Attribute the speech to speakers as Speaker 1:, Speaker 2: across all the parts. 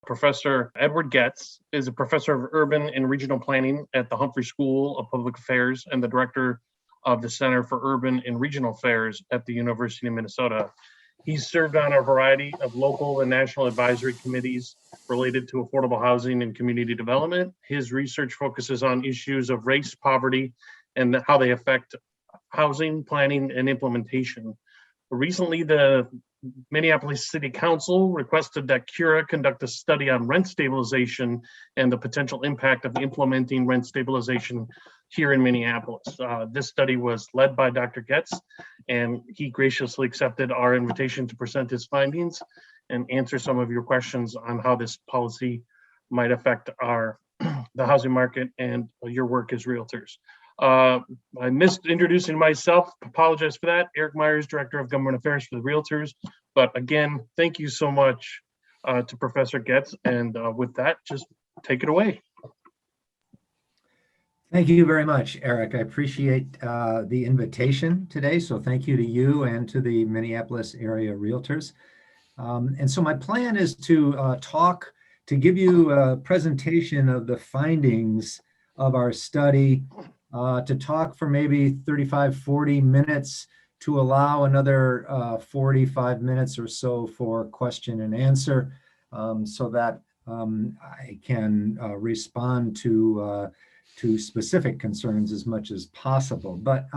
Speaker 1: Professor Edward Goetz is a professor of urban and regional planning at the Humphrey School of Public Affairs and the director of the Center for Urban and Regional Affairs at the University of Minnesota. He's served on a variety of local and national advisory committees related to affordable housing and community development. His research focuses on issues of race, poverty, and how they affect housing, planning, and implementation. Recently, the Minneapolis City Council requested that Cura conduct a study on rent stabilization and the potential impact of implementing rent stabilization here in Minneapolis. This study was led by Dr. Goetz, and he graciously accepted our invitation to present his findings and answer some of your questions on how this policy might affect the housing market and your work as realtors. I missed introducing myself. Apologize for that. Eric Myers, Director of Government Affairs for the Realtors. But again, thank you so much to Professor Goetz. And with that, just take it away.
Speaker 2: Thank you very much, Eric. I appreciate the invitation today. So thank you to you and to the Minneapolis area Realtors. And so my plan is to give you a presentation of the findings of our study, to talk for maybe 35, 40 minutes, to allow another 45 minutes or so for question and answer, so that I can respond to specific concerns as much as possible. But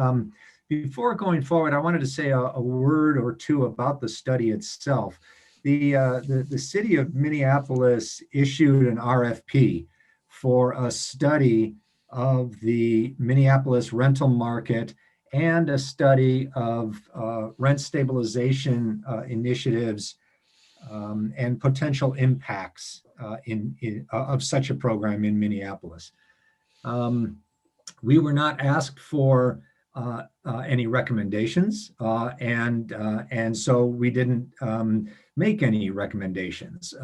Speaker 2: before going forward, I wanted to say a word or two about the study itself. The city of Minneapolis issued an RFP for a study of the Minneapolis rental market and a study of rent stabilization initiatives and potential impacts of such a program in Minneapolis. We were not asked for any recommendations, and so we didn't make any recommendations.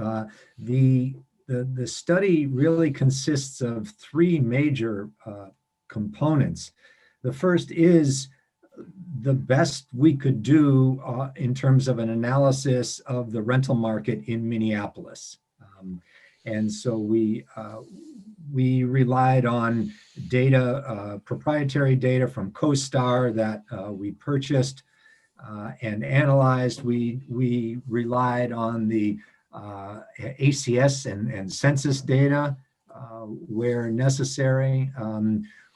Speaker 2: The study really consists of three major components. The first is the best we could do in terms of an analysis of the rental market in Minneapolis. And so we relied on data, proprietary data from CoStar that we purchased and analyzed. We relied on the ACS and census data where necessary.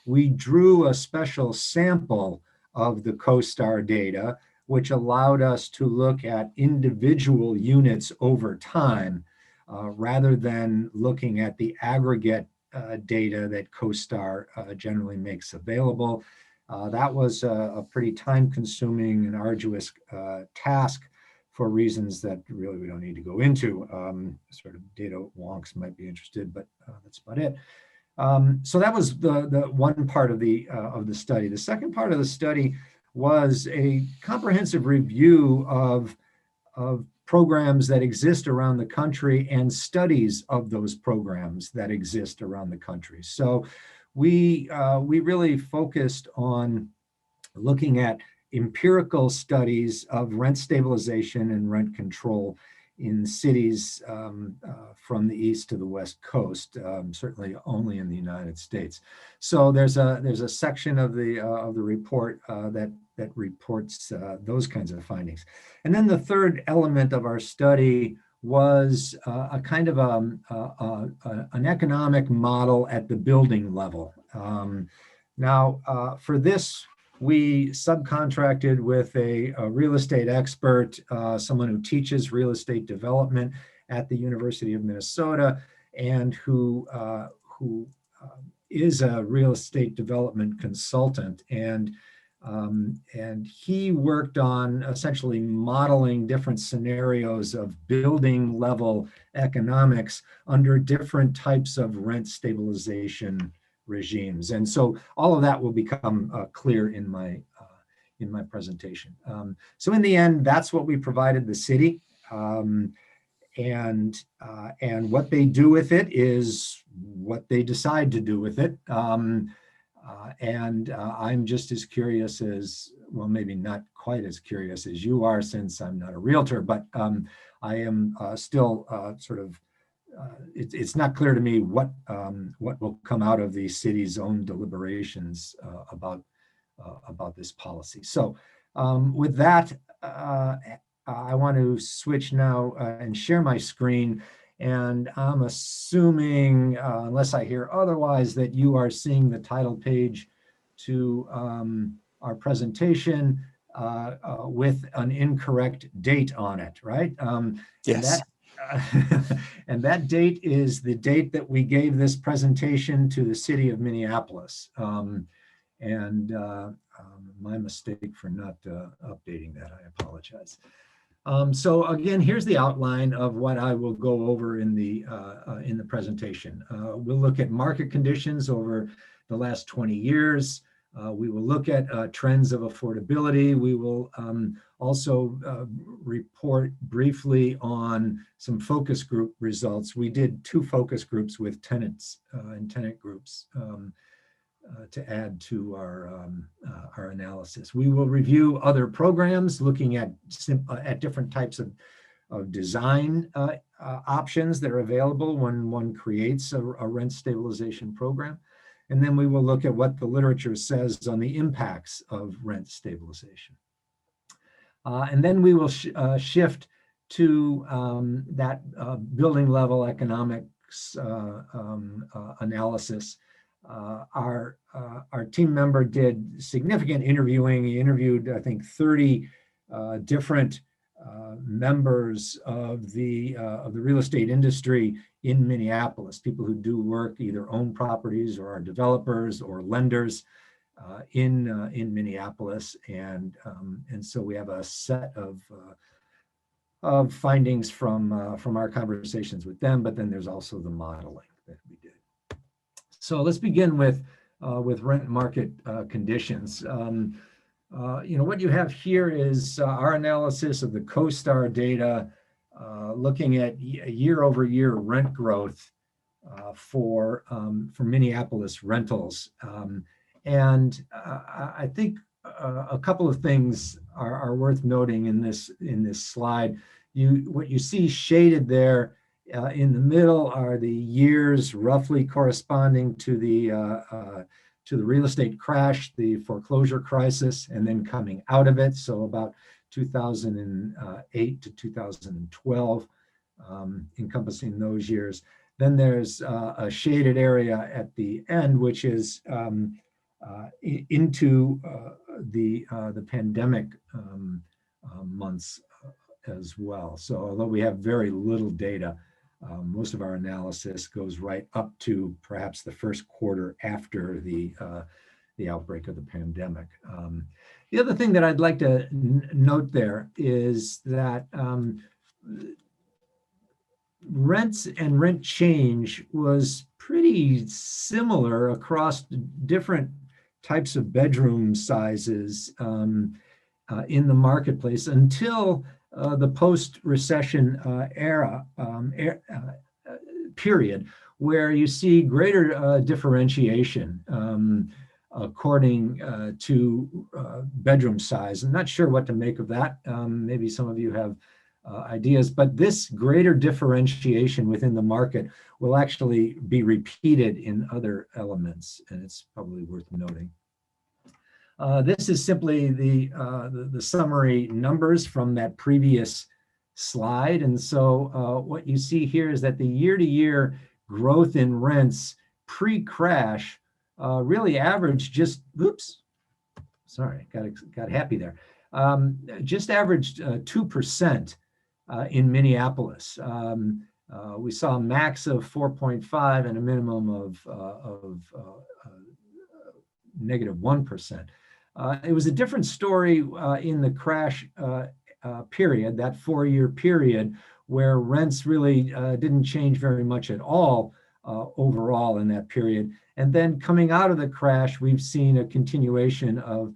Speaker 2: We drew a special sample of the CoStar data, which allowed us to look at individual units over time, rather than looking at the aggregate data that CoStar generally makes available. That was a pretty time-consuming and arduous task for reasons that really we don't need to go into. Sort of data wonks might be interested, but that's about it. So that was the one part of the study. The second part of the study was a comprehensive review of programs that exist around the country and studies of those programs that exist around the country. So we really focused on looking at empirical studies of rent stabilization and rent control in cities from the east to the west coast, certainly only in the United States. So there's a section of the report that reports those kinds of findings. And then the third element of our study was a kind of an economic model at the building level. Now, for this, we subcontracted with a real estate expert, someone who teaches real estate development at the University of Minnesota, and who is a real estate development consultant. And he worked on essentially modeling different scenarios of building level economics under different types of rent stabilization regimes. And so all of that will become clear in my presentation. So in the end, that's what we provided the city. And what they do with it is what they decide to do with it. And I'm just as curious as, well, maybe not quite as curious as you are, since I'm not a realtor, but I am still sort of it's not clear to me what will come out of the city's own deliberations about this policy. So with that, I want to switch now and share my screen. And I'm assuming, unless I hear otherwise, that you are seeing the title page to our presentation with an incorrect date on it, right?
Speaker 3: Yes.
Speaker 2: And that date is the date that we gave this presentation to the city of Minneapolis. My mistake for not updating that, I apologize. So again, here's the outline of what I will go over in the presentation. We'll look at market conditions over the last 20 years. We will look at trends of affordability. We will also report briefly on some focus group results. We did 2 focus groups with tenants and tenant groups to add to our analysis. We will review other programs looking at different types of design options that are available when one creates a rent stabilization program. And then we will look at what the literature says on the impacts of rent stabilization. And then we will shift to that building level economics analysis. Our team member did significant interviewing. He interviewed, I think, 30 different members of the real estate industry in Minneapolis, people who do work, either own properties or are developers or lenders in Minneapolis, and so we have a set of findings from our conversations with them. But then there's also the modeling that we did. So let's begin with rent market conditions. What you have here is our analysis of the CoStar data, looking at year-over-year rent growth for Minneapolis rentals. And I think a couple of things are worth noting in this slide. What you see shaded there in the middle are the years roughly corresponding to the real estate crash, the foreclosure crisis, and then coming out of it. So about 2008 to 2012, encompassing those years. Then there's a shaded area at the end, which is into the pandemic months as well. So although we have very little data, most of our analysis goes right up to perhaps the first quarter after the outbreak of the pandemic. The other thing that I'd like to note there is that rents and rent change was pretty similar across different types of bedroom sizes in the marketplace until the post-recession period, where you see greater differentiation according to bedroom size. I'm not sure what to make of that. Maybe some of you have ideas, but this greater differentiation within the market will actually be repeated in other elements, and it's probably worth noting. This is simply the summary numbers from that previous slide. And so what you see here is that the year-to-year growth in rents pre-crash really averaged just, got happy there. Just averaged 2% in Minneapolis. We saw a max of 4.5 and a minimum of negative 1%. It was a different story in the crash period, that 4-year period, where rents really didn't change very much at all overall in that period. And then coming out of the crash, we've seen a continuation of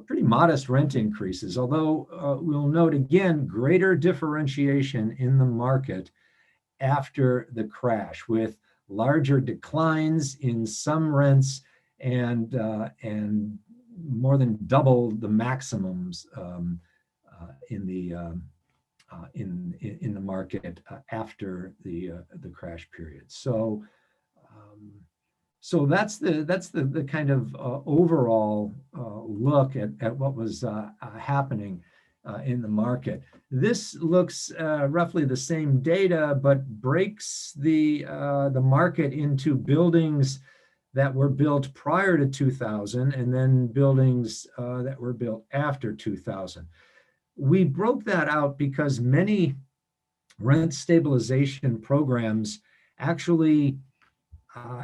Speaker 2: pretty modest rent increases, although we'll note again greater differentiation in the market after the crash, with larger declines in some rents and more than double the maximums in in the market after the crash period. So that's the kind of overall look at what was happening in the market. This looks roughly the same data, but breaks the market into buildings that were built prior to 2000 and then buildings that were built after 2000. We broke that out because many rent stabilization programs actually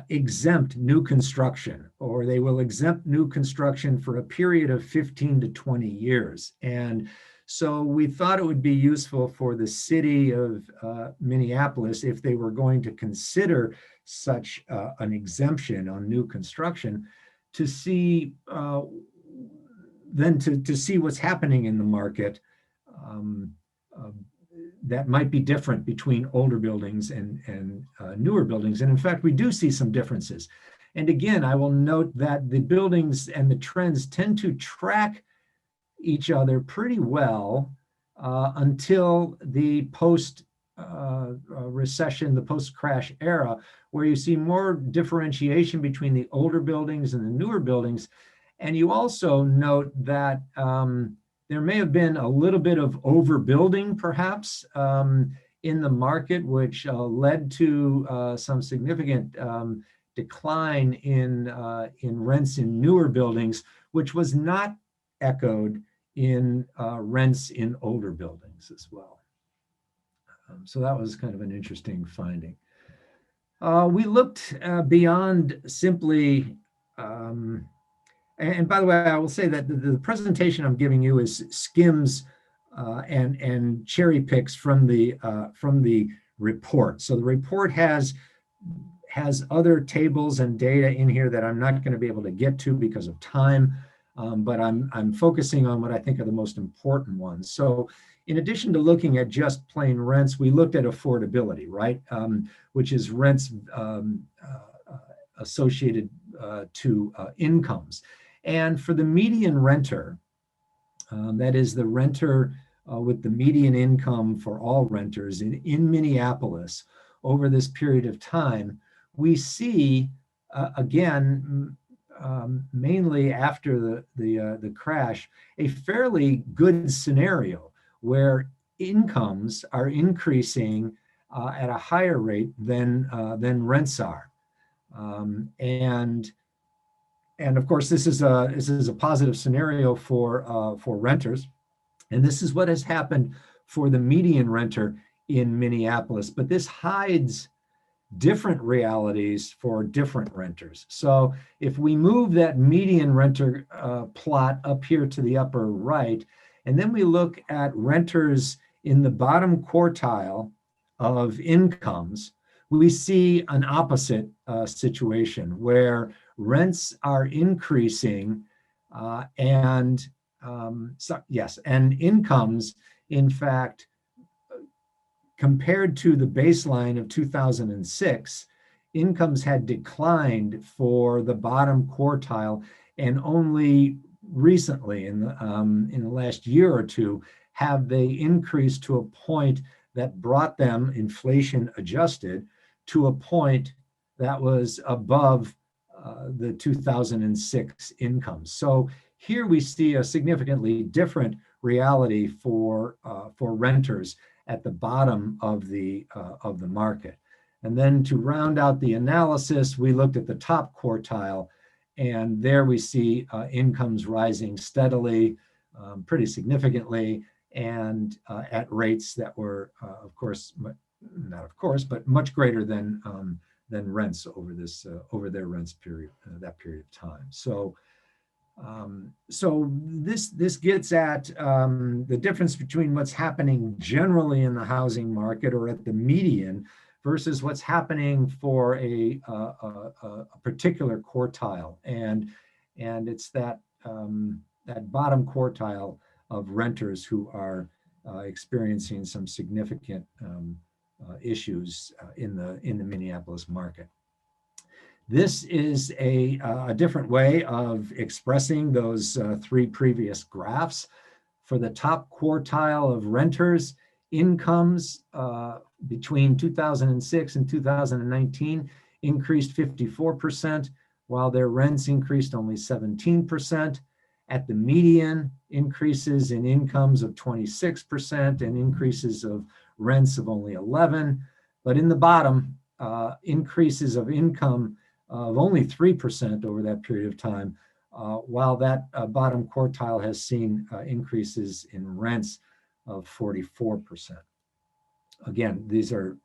Speaker 2: exempt new construction, or they will exempt new construction for a period of 15 to 20 years. And so we thought it would be useful for the city of Minneapolis, if they were going to consider such an exemption on new construction, to see to see what's happening in the market that might be different between older buildings and newer buildings. And in fact, we do see some differences. And again, I will note that the buildings and the trends tend to track each other pretty well until the post-recession, the post-crash era, where you see more differentiation between the older buildings and the newer buildings. And you also note that there may have been a little bit of overbuilding, perhaps, in the market, which led to some significant decline in rents in newer buildings, which was not echoed in rents in older buildings as well. So that was kind of an interesting finding. We looked beyond simply and by the way, I will say that the presentation I'm giving you is skims and cherry picks from the report. So the report has other tables and data in here that I'm not going to be able to get to because of time, but I'm focusing on what I think are the most important ones. So in addition to looking at just plain rents, we looked at affordability, right? Which is rents associated to incomes. And for the median renter, that is the renter with the median income for all renters in Minneapolis over this period of time, we see, again, mainly after the crash, a fairly good scenario where incomes are increasing at a higher rate than rents are. And of course, this is a positive scenario for renters, and this is what has happened for the median renter in Minneapolis. But this hides different realities for different renters. So if we move that median renter plot up here to the upper right, and then we look at renters in the bottom quartile of incomes, we see an opposite situation where rents are increasing and incomes, in fact, compared to the baseline of 2006, incomes had declined for the bottom quartile, and only recently, in the last year or two, have they increased to a point that brought them, inflation adjusted, to a point that was above the 2006 income. So here we see a significantly different reality for renters at the bottom of the market. And then to round out the analysis, we looked at the top quartile, and there we see incomes rising steadily, pretty significantly, and at rates that were, but much greater than rents over their rents period, that period of time. So this gets at the difference between what's happening generally in the housing market or at the median versus what's happening for a particular quartile, and it's that bottom quartile of renters who are experiencing some significant issues in the Minneapolis market. This is a different way of expressing those three previous graphs. For the top quartile of renters, Incomes between 2006 and 2019 increased 54%, while their rents increased only 17%. At the median, increases in incomes of 26% and increases of rents of only 11. But in the bottom, increases of income of only 3% over that period of time, while that bottom quartile has seen increases in rents of 44%. Again, these are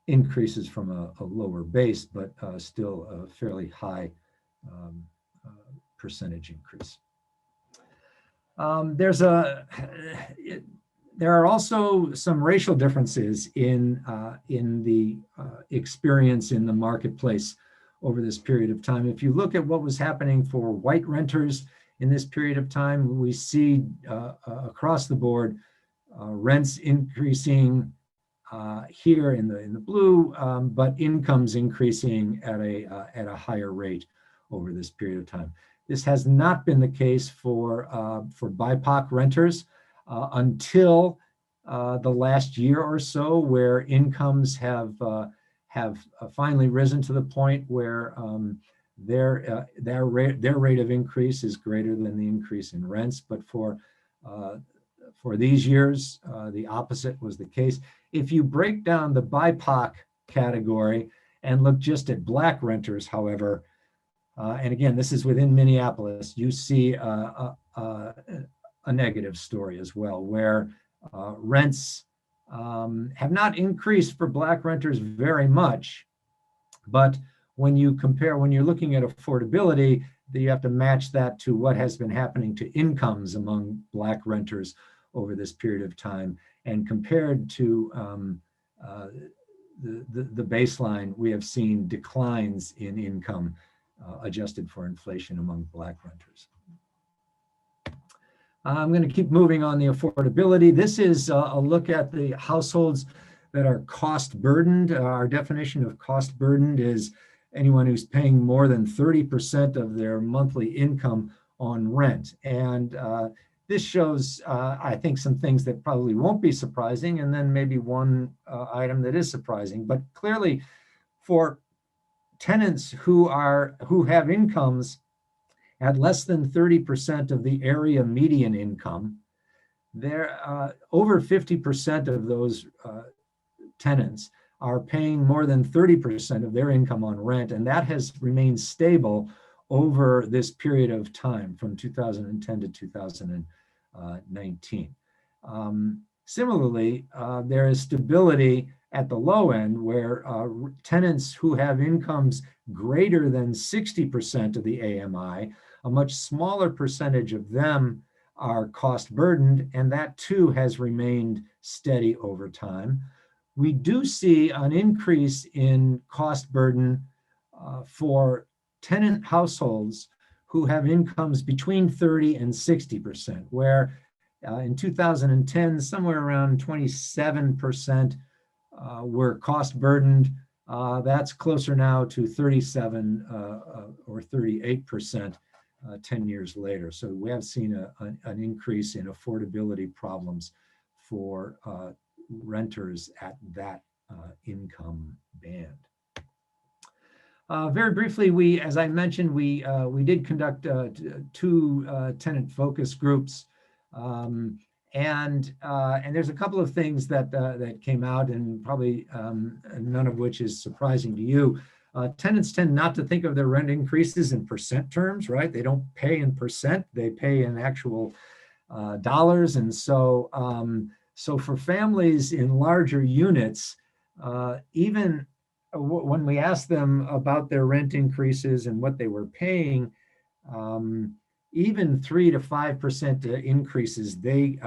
Speaker 2: increases from a lower base, but still a fairly high percentage increase. There are also some racial differences in the experience in the marketplace over this period of time. If you look at what was happening for white renters in this period of time, we see across the board rents increasing here in the blue, but incomes increasing at a higher rate over this period of time. This has not been the case for BIPOC renters until the last year or so, where incomes have finally risen to the point where their rate of increase is greater than the increase in rents. But for these years, the opposite was the case. If you break down the BIPOC category and look just at Black renters, however, and again, this is within Minneapolis, you see a negative story as well, where rents have not increased for Black renters very much. But when you compare, when you're looking at affordability, you have to match that to what has been happening to incomes among Black renters over this period of time. And compared to the baseline, we have seen declines in income adjusted for inflation among Black renters. I'm going to keep moving on the affordability. This is a look at the households that are cost burdened. Our definition of cost burdened is anyone who's paying more than 30% of their monthly income on rent. And this shows, I think, some things that probably won't be surprising, and then maybe one item that is surprising. But clearly, for tenants who have incomes at less than 30% of the area median income, there over 50% of those tenants are paying more than 30% of their income on rent, and that has remained stable over this period of time from 2010 to 2019. Similarly, there is stability at the low end, where tenants who have incomes greater than 60% of the AMI, a much smaller percentage of them are cost burdened, and that too has remained steady over time. We do see an increase in cost burden for tenant households who have incomes between 30 and 60%, where in 2010, somewhere around 27% were cost burdened. That's closer now to 37 or 38% 10 years later. So we have seen an increase in affordability problems for renters at that income band. Very briefly, as I mentioned, we did conduct two tenant focus groups. And there's a couple of things that came out, and probably none of which is surprising to you. Tenants tend not to think of their rent increases in percent terms, right? They don't pay in percent, they pay in actual dollars. And so, so for families in larger units, even when we asked them about their rent increases and what they were paying, even 3 to 5% increases, they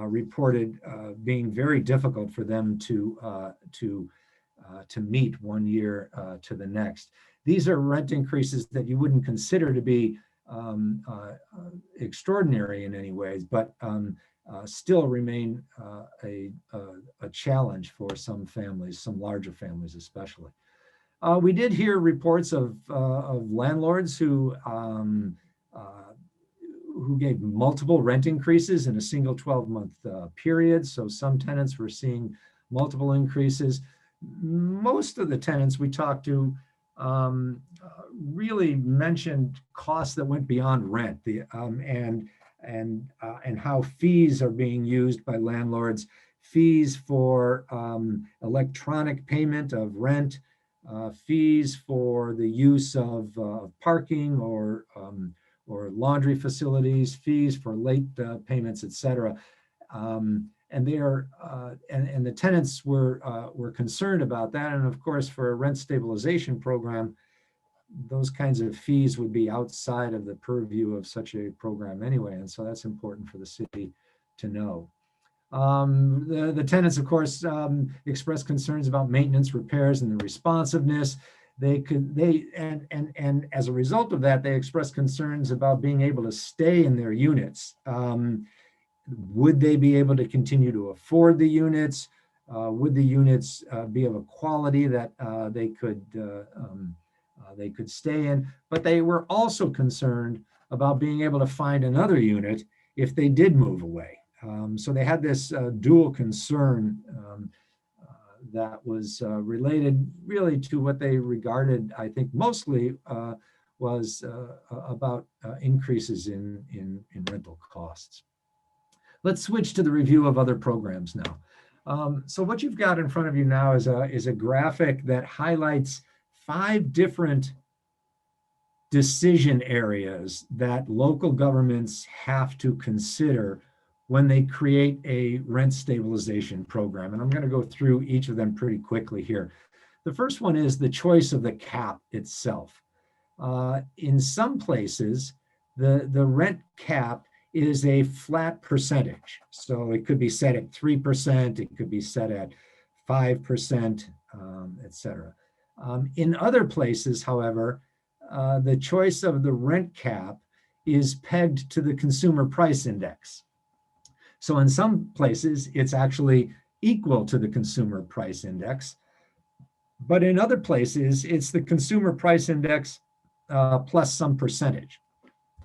Speaker 2: reported being very difficult for them to meet 1 year to the next. These are rent increases that you wouldn't consider to be extraordinary in any ways, but still remain a challenge for some families, some larger families especially. We did hear reports of landlords who who gave multiple rent increases in a single 12-month period. So some tenants were seeing multiple increases. Most of the tenants we talked to really mentioned costs that went beyond rent, and how fees are being used by landlords, fees for electronic payment of rent, fees for the use of parking or laundry facilities, fees for late payments, et cetera. And the tenants were concerned about that. And of course, for a rent stabilization program, those kinds of fees would be outside of the purview of such a program anyway. And so that's important for the city to know. The tenants, of course, expressed concerns about maintenance, repairs, and the responsiveness. And as a result of that, they expressed concerns about being able to stay in their units. Would they be able to continue to afford the units? Would the units be of a quality that they could stay in? But they were also concerned about being able to find another unit if they did move away. So they had this dual concern that was related really to what they regarded, I think, mostly was about increases in rental costs. Let's switch to the review of other programs now. So what you've got in front of you now is a graphic that highlights 5 different decision areas that local governments have to consider when they create a rent stabilization program. And I'm going to go through each of them pretty quickly here. The first one is the choice of the cap itself. In some places, the rent cap is a flat percentage. So it could be set at 3%, it could be set at 5%, et cetera. In other places, however, the choice of the rent cap is pegged to the consumer price index. So in some places, it's actually equal to the consumer price index. But in other places, it's the consumer price index plus some percentage.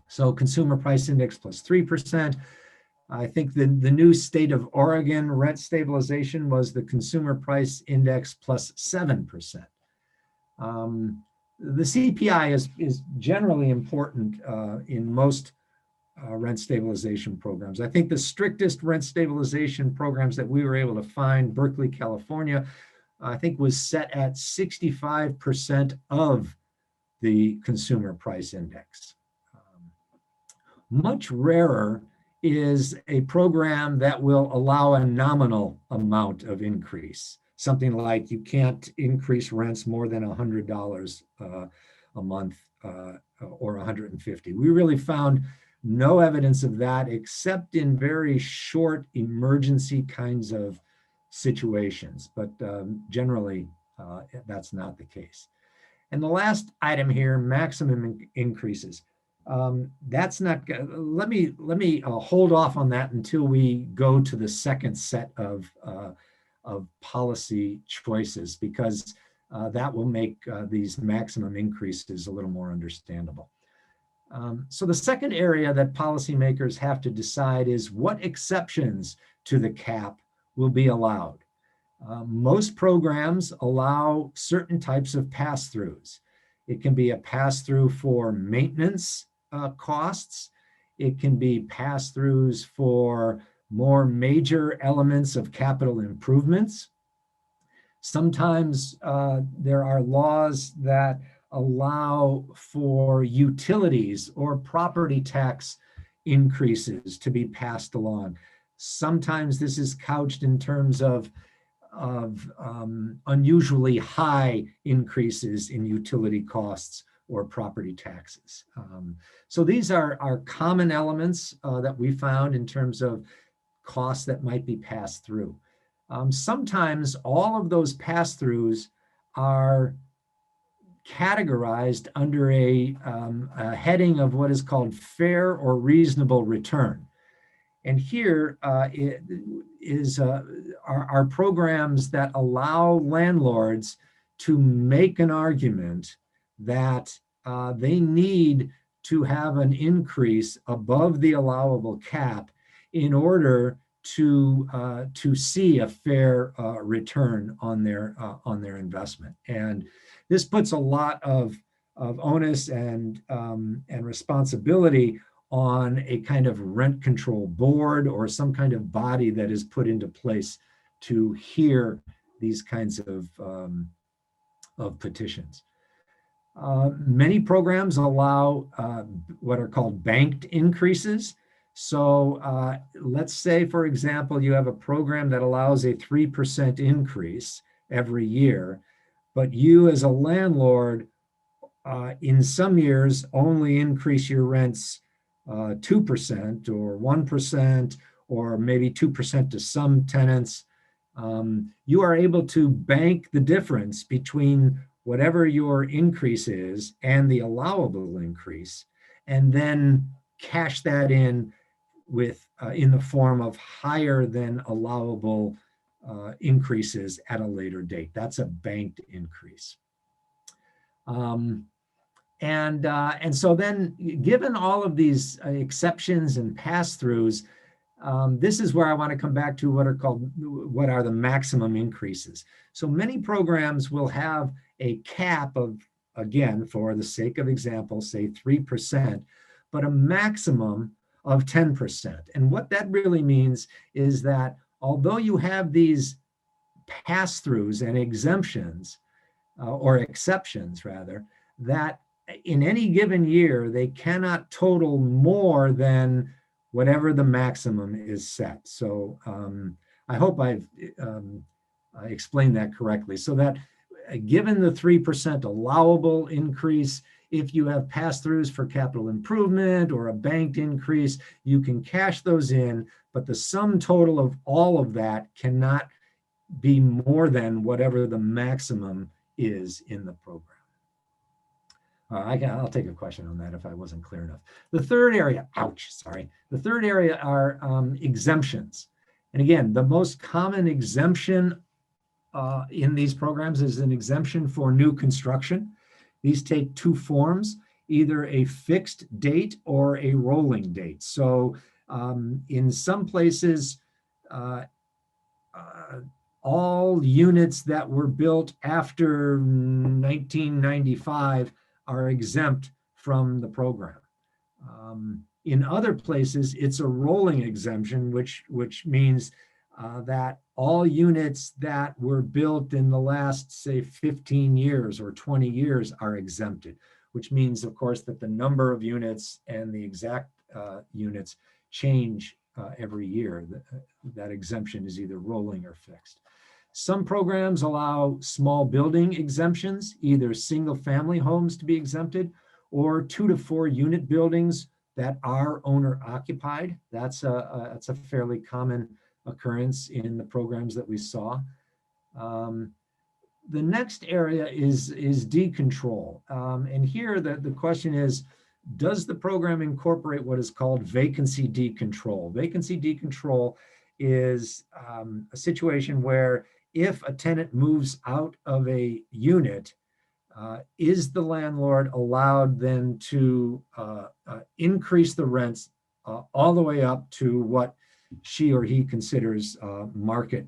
Speaker 2: So consumer price index plus 3%. I think the new state of Oregon rent stabilization was the consumer price index plus 7%. The CPI is generally important in most rent stabilization programs. I think the strictest rent stabilization programs that we were able to find, Berkeley, California, I think was set at 65% of the consumer price index. Much rarer is a program that will allow a nominal amount of increase. Something like you can't increase rents more than $100 a month or $150. We really found no evidence of that except in very short emergency kinds of situations, but generally that's not the case. And the last item here, maximum increases. That's not, let me hold off on that until we go to the second set of policy choices, because that will make these maximum increases a little more understandable. So the second area that policymakers have to decide is what exceptions to the cap will be allowed. Most programs allow certain types of pass-throughs. It can be a pass-through for maintenance costs. It can be pass-throughs for more major elements of capital improvements. Sometimes there are laws that allow for utilities or property tax increases to be passed along. Sometimes this is couched in terms of unusually high increases in utility costs or property taxes. So these are common elements that we found in terms of costs that might be passed through. Sometimes all of those pass-throughs are categorized under a heading of what is called fair or reasonable return. And here are programs that allow landlords to make an argument that they need to have an increase above the allowable cap in order to see a fair return on their investment. And this puts a lot of onus and responsibility on a kind of rent control board or some kind of body that is put into place to hear these kinds of petitions. Many programs allow what are called banked increases. So let's say, for example, you have a program that allows a 3% increase every year, but you as a landlord in some years only increase your rents 2% or 1% or maybe 2% to some tenants. You are able to bank the difference between whatever your increase is and the allowable increase, and then cash that in with in the form of higher than allowable increases at a later date. That's a banked increase. And so then, given all of these exceptions and pass-throughs, this is where I want to come back to what are the maximum increases. So many programs will have a cap of, again, for the sake of example, say 3%, but a maximum of 10%. And what that really means is that although you have these pass-throughs and exemptions, or exceptions rather, that in any given year, they cannot total more than whatever the maximum is set. So I hope I've explained that correctly. So that given the 3% allowable increase, if you have pass-throughs for capital improvement or a banked increase, you can cash those in, but the sum total of all of that cannot be more than whatever the maximum is in the program. I'll take a question on that if I wasn't clear enough. The third area, the third area are exemptions. And again, the most common exemption in these programs is an exemption for new construction. These take two forms, either a fixed date or a rolling date. So in some places, all units that were built after 1995 are exempt from the program. In other places, it's a rolling exemption, which means that all units that were built in the last, say, 15 years or 20 years are exempted, which means, of course, that the number of units and the exact units change every year. That exemption is either rolling or fixed. Some programs allow small building exemptions, either single family homes to be exempted or 2 to 4 unit buildings that are owner occupied. That's a fairly common occurrence in the programs that we saw. The next area is decontrol. And here the question is, does the program incorporate what is called vacancy decontrol? Vacancy decontrol is a situation where if a tenant moves out of a unit, is the landlord allowed then to increase the rents all the way up to what she or he considers market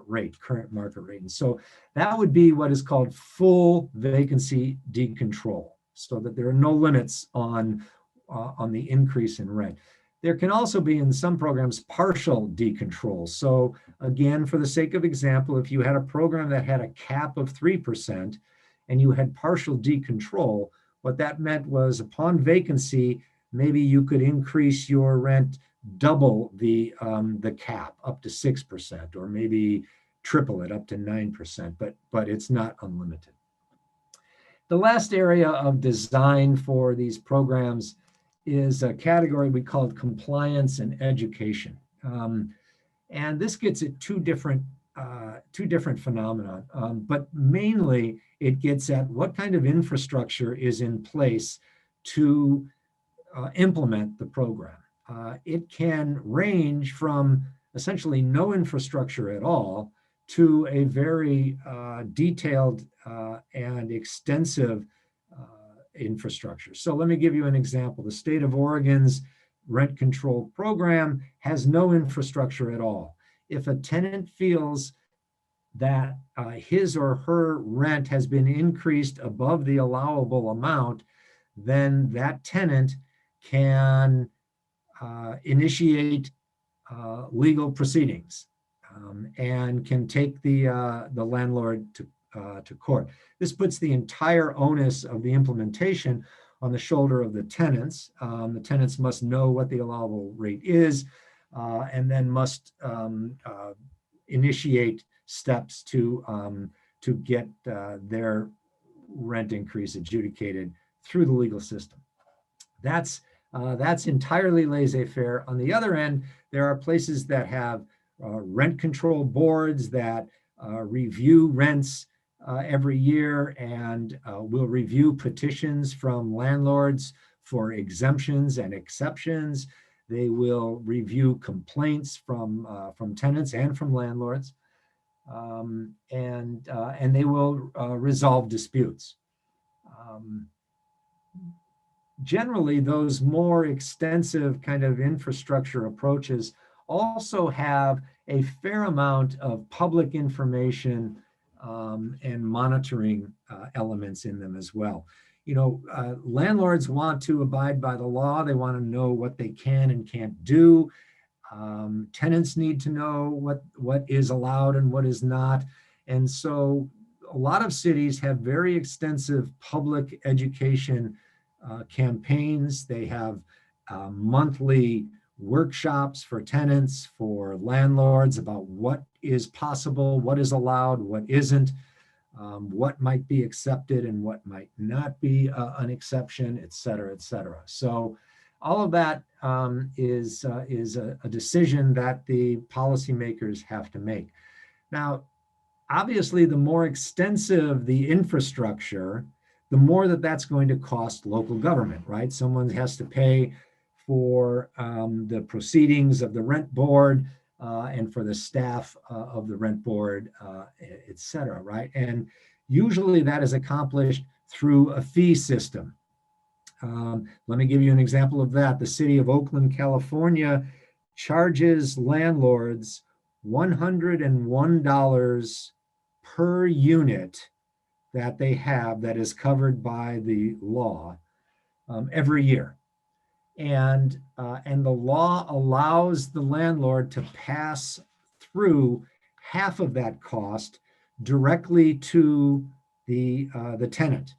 Speaker 2: rate, current market rate? And so that would be what is called full vacancy decontrol, so that there are no limits on the increase in rent. There can also be, in some programs, partial decontrol. So again, for the sake of example, if you had a program that had a cap of 3% and you had partial decontrol, what that meant was upon vacancy, maybe you could increase your rent double the cap up to 6%, or maybe triple it up to 9%, but it's not unlimited. The last area of design for these programs is a category we called compliance and education. And this gets at two different phenomena, but mainly it gets at what kind of infrastructure is in place to implement the program. It can range from essentially no infrastructure at all to a very detailed and extensive infrastructure. So let me give you an example. The state of Oregon's rent control program has no infrastructure at all. If a tenant feels that his or her rent has been increased above the allowable amount, then that tenant can initiate legal proceedings and can take the landlord to court. This puts the entire onus of the implementation on the shoulder of the tenants. The tenants must know what the allowable rate is and then must initiate steps to get their rent increase adjudicated through the legal system. That's entirely laissez-faire. On the other end, there are places that have rent control boards that review rents every year and will review petitions from landlords for exemptions and exceptions. They will review complaints from tenants and from landlords, and they will resolve disputes. Generally, those more extensive kind of infrastructure approaches also have a fair amount of public information and monitoring elements in them as well. You know, landlords want to abide by the law. They want to know what they can and can't do. Tenants need to know what is allowed and what is not. And so a lot of cities have very extensive public education campaigns. They have monthly workshops for tenants, for landlords about what is possible, what is allowed, what isn't, what might be accepted and what might not be an exception, et cetera, et cetera. So all of that is a decision that the policymakers have to make. Now, obviously, the more extensive the infrastructure, the more that's going to cost local government, right? Someone has to pay for the proceedings of the rent board and for the staff of the rent board, et cetera, right? And usually that is accomplished through a fee system. Let me give you an example of that. The city of Oakland, California charges landlords $101 per unit that they have that is covered by the law every year. And the law allows the landlord to pass through half of that cost directly to the tenant.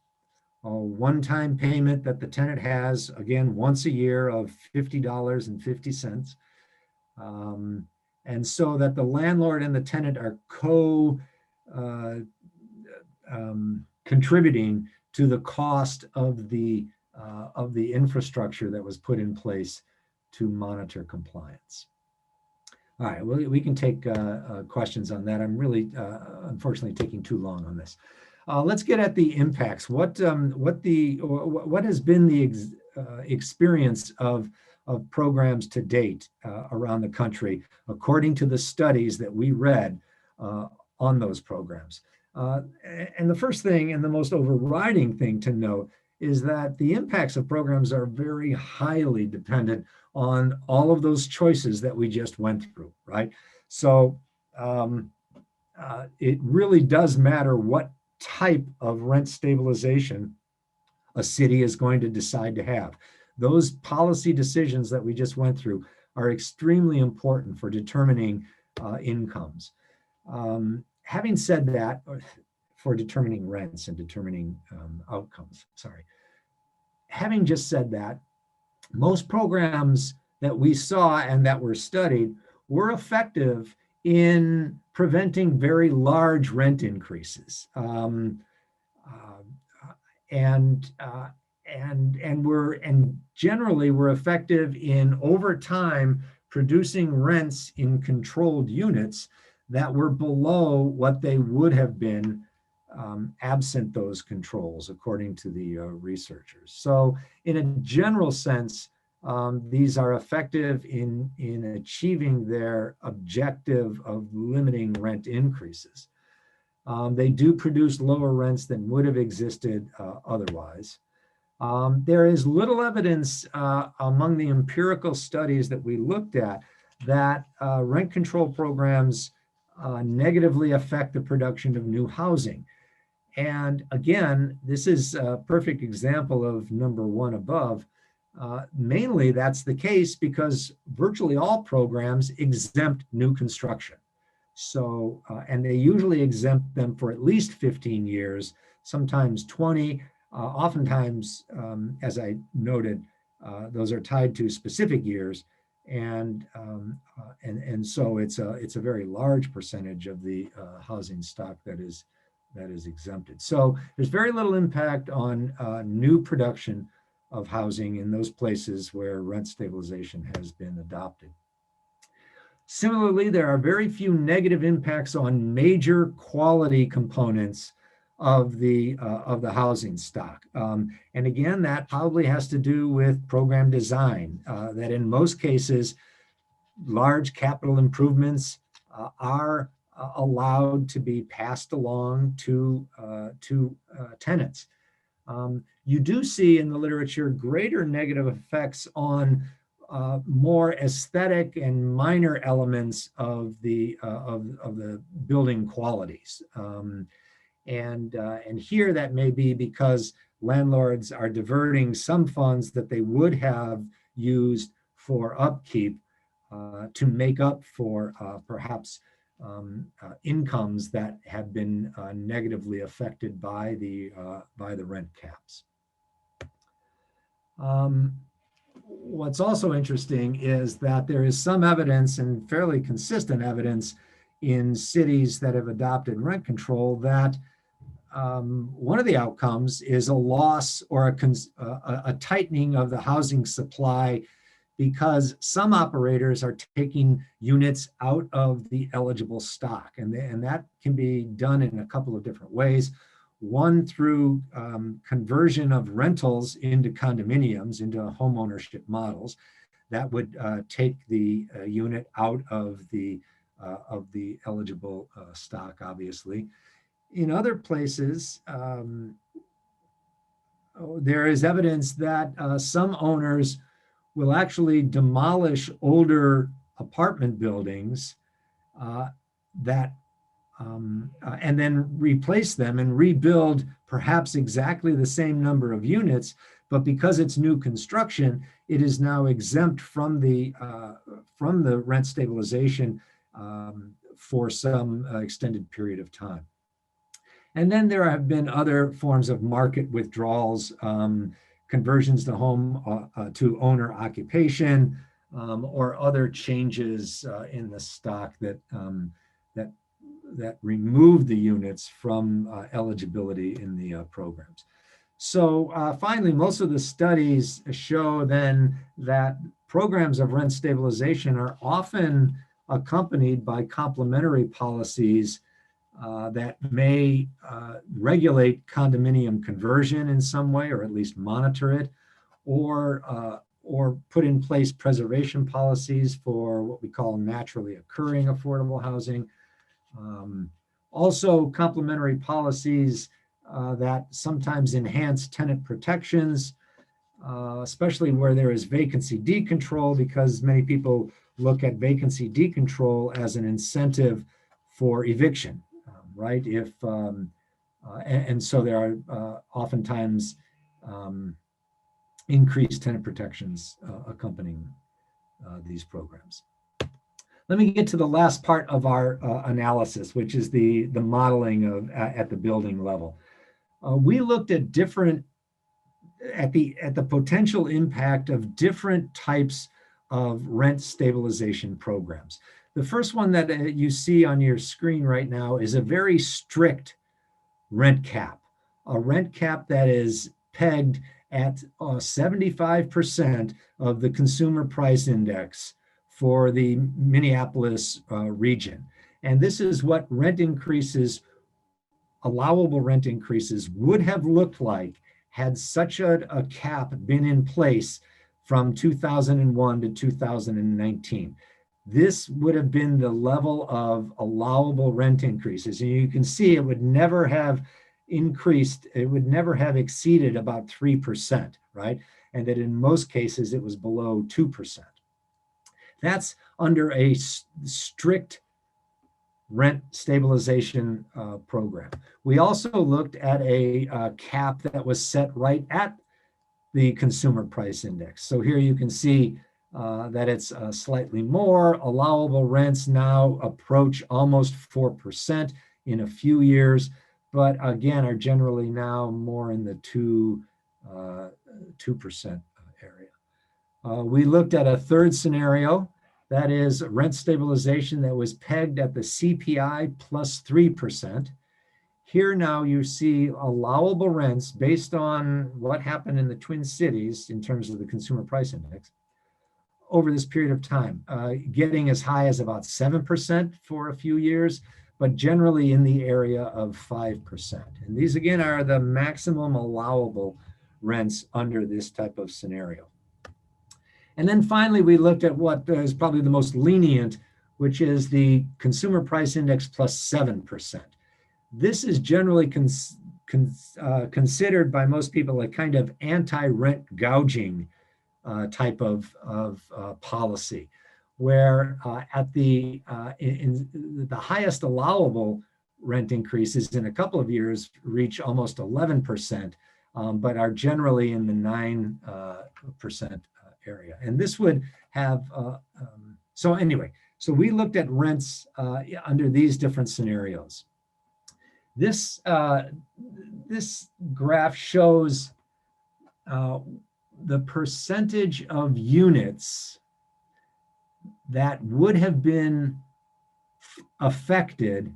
Speaker 2: A one-time payment that the tenant has, again, once a year of $50.50. And so that the landlord and the tenant are contributing to the cost of the infrastructure that was put in place to monitor compliance. All right, well, we can take questions on that. I'm really, unfortunately, taking too long on this. Let's get at the impacts. What has been the experience of programs to date around the country, according to the studies that we read on those programs? And the first thing and the most overriding thing to note is that the impacts of programs are very highly dependent on all of those choices that we just went through, right? So it really does matter what type of rent stabilization a city is going to decide to have. Those policy decisions that we just went through are extremely important for determining incomes. Having said that, for determining rents and determining outcomes, sorry. Having just said that, most programs that we saw and that were studied were effective in preventing very large rent increases, and generally were effective in over time producing rents in controlled units that were below what they would have been absent those controls, according to the researchers. So in a general sense, these are effective in achieving their objective of limiting rent increases. They do produce lower rents than would have existed otherwise. There is little evidence among the empirical studies that we looked at that rent control programs negatively affect the production of new housing. And again, this is a perfect example of number one above. Mainly that's the case because virtually all programs exempt new construction. So, and they usually exempt them for at least 15 years, sometimes 20. Oftentimes, as I noted, those are tied to specific years, and so it's a very large percentage of the housing stock that is exempted. So there's very little impact on new production of housing in those places where rent stabilization has been adopted. Similarly, there are very few negative impacts on major quality components of the housing stock. And again, that probably has to do with program design, that in most cases, large capital improvements are allowed to be passed along to tenants. You do see in the literature greater negative effects on more aesthetic and minor elements of the building qualities, and here that may be because landlords are diverting some funds that they would have used for upkeep to make up for perhaps incomes that have been negatively affected by the rent caps. What's also interesting is that there is some evidence, and fairly consistent evidence, in cities that have adopted rent control that one of the outcomes is a loss or a tightening of the housing supply, because some operators are taking units out of the eligible stock. And that can be done in a couple of different ways. One, through conversion of rentals into condominiums, into home ownership models. That would take the unit out of the eligible stock, obviously. In other places, there is evidence that some owners will actually demolish older apartment buildings and then replace them and rebuild perhaps exactly the same number of units, but because it's new construction, it is now exempt from the rent stabilization for some extended period of time. And then there have been other forms of market withdrawals, conversions to home to owner occupation, or other changes in the stock that remove the units from eligibility in the programs. So finally, most of the studies show then that programs of rent stabilization are often accompanied by complementary policies that may regulate condominium conversion in some way, or at least monitor it, or put in place preservation policies for what we call naturally occurring affordable housing. Also, complementary policies that sometimes enhance tenant protections, especially where there is vacancy decontrol, because many people look at vacancy decontrol as an incentive for eviction. Right? And so there are oftentimes increased tenant protections accompanying these programs. Let me get to the last part of our analysis, which is the modeling at the building level. We looked at the potential impact of different types of rent stabilization programs. The first one that you see on your screen right now is a very strict rent cap, a rent cap that is pegged at 75% of the consumer price index for the Minneapolis region. And this is what allowable rent increases would have looked like had such a cap been in place from 2001 to 2019. This would have been the level of allowable rent increases. And you can see it would never have increased, it would never have exceeded about 3%, right? And that in most cases it was below 2%. That's under a strict rent stabilization program. We also looked at a cap that was set right at the consumer price index. So here you can see that it's slightly more. Allowable rents now approach almost 4% in a few years, but again are generally now more in the 2% area. We looked at a third scenario, that is rent stabilization that was pegged at the CPI plus 3%. Here now you see allowable rents based on what happened in the Twin Cities in terms of the consumer price index over this period of time, getting as high as about 7% for a few years, but generally in the area of 5%. And these again are the maximum allowable rents under this type of scenario. And then finally, we looked at what is probably the most lenient, which is the consumer price index plus 7%. This is generally considered by most people a kind of anti-rent gouging type of policy, where at the highest allowable rent increases in a couple of years reach almost 11%, but are generally in the 9% area. And this would have, so we looked at rents under these different scenarios. This graph shows the percentage of units that would have been affected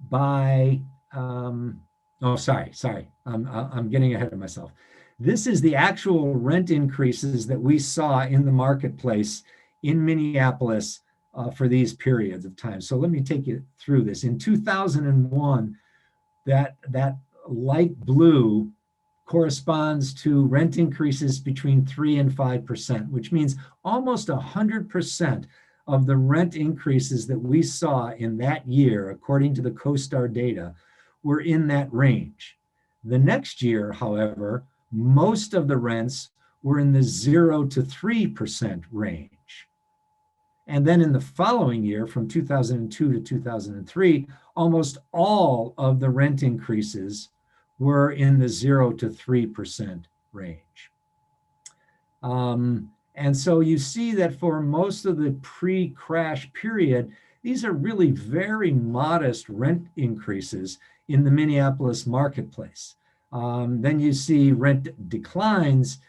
Speaker 2: by, I'm getting ahead of myself. This is the actual rent increases that we saw in the marketplace in Minneapolis for these periods of time. So let me take you through this. In 2001, that light blue corresponds to rent increases between 3 and 5%, which means almost 100% of the rent increases that we saw in that year, according to the CoStar data, were in that range. The next year, however, most of the rents were in the 0 to 3% range. And then in the following year, from 2002 to 2003, almost all of the rent increases were in the 0 to 3% range. And so you see that for most of the pre-crash period, these are really very modest rent increases in the Minneapolis marketplace. Then you see rent declines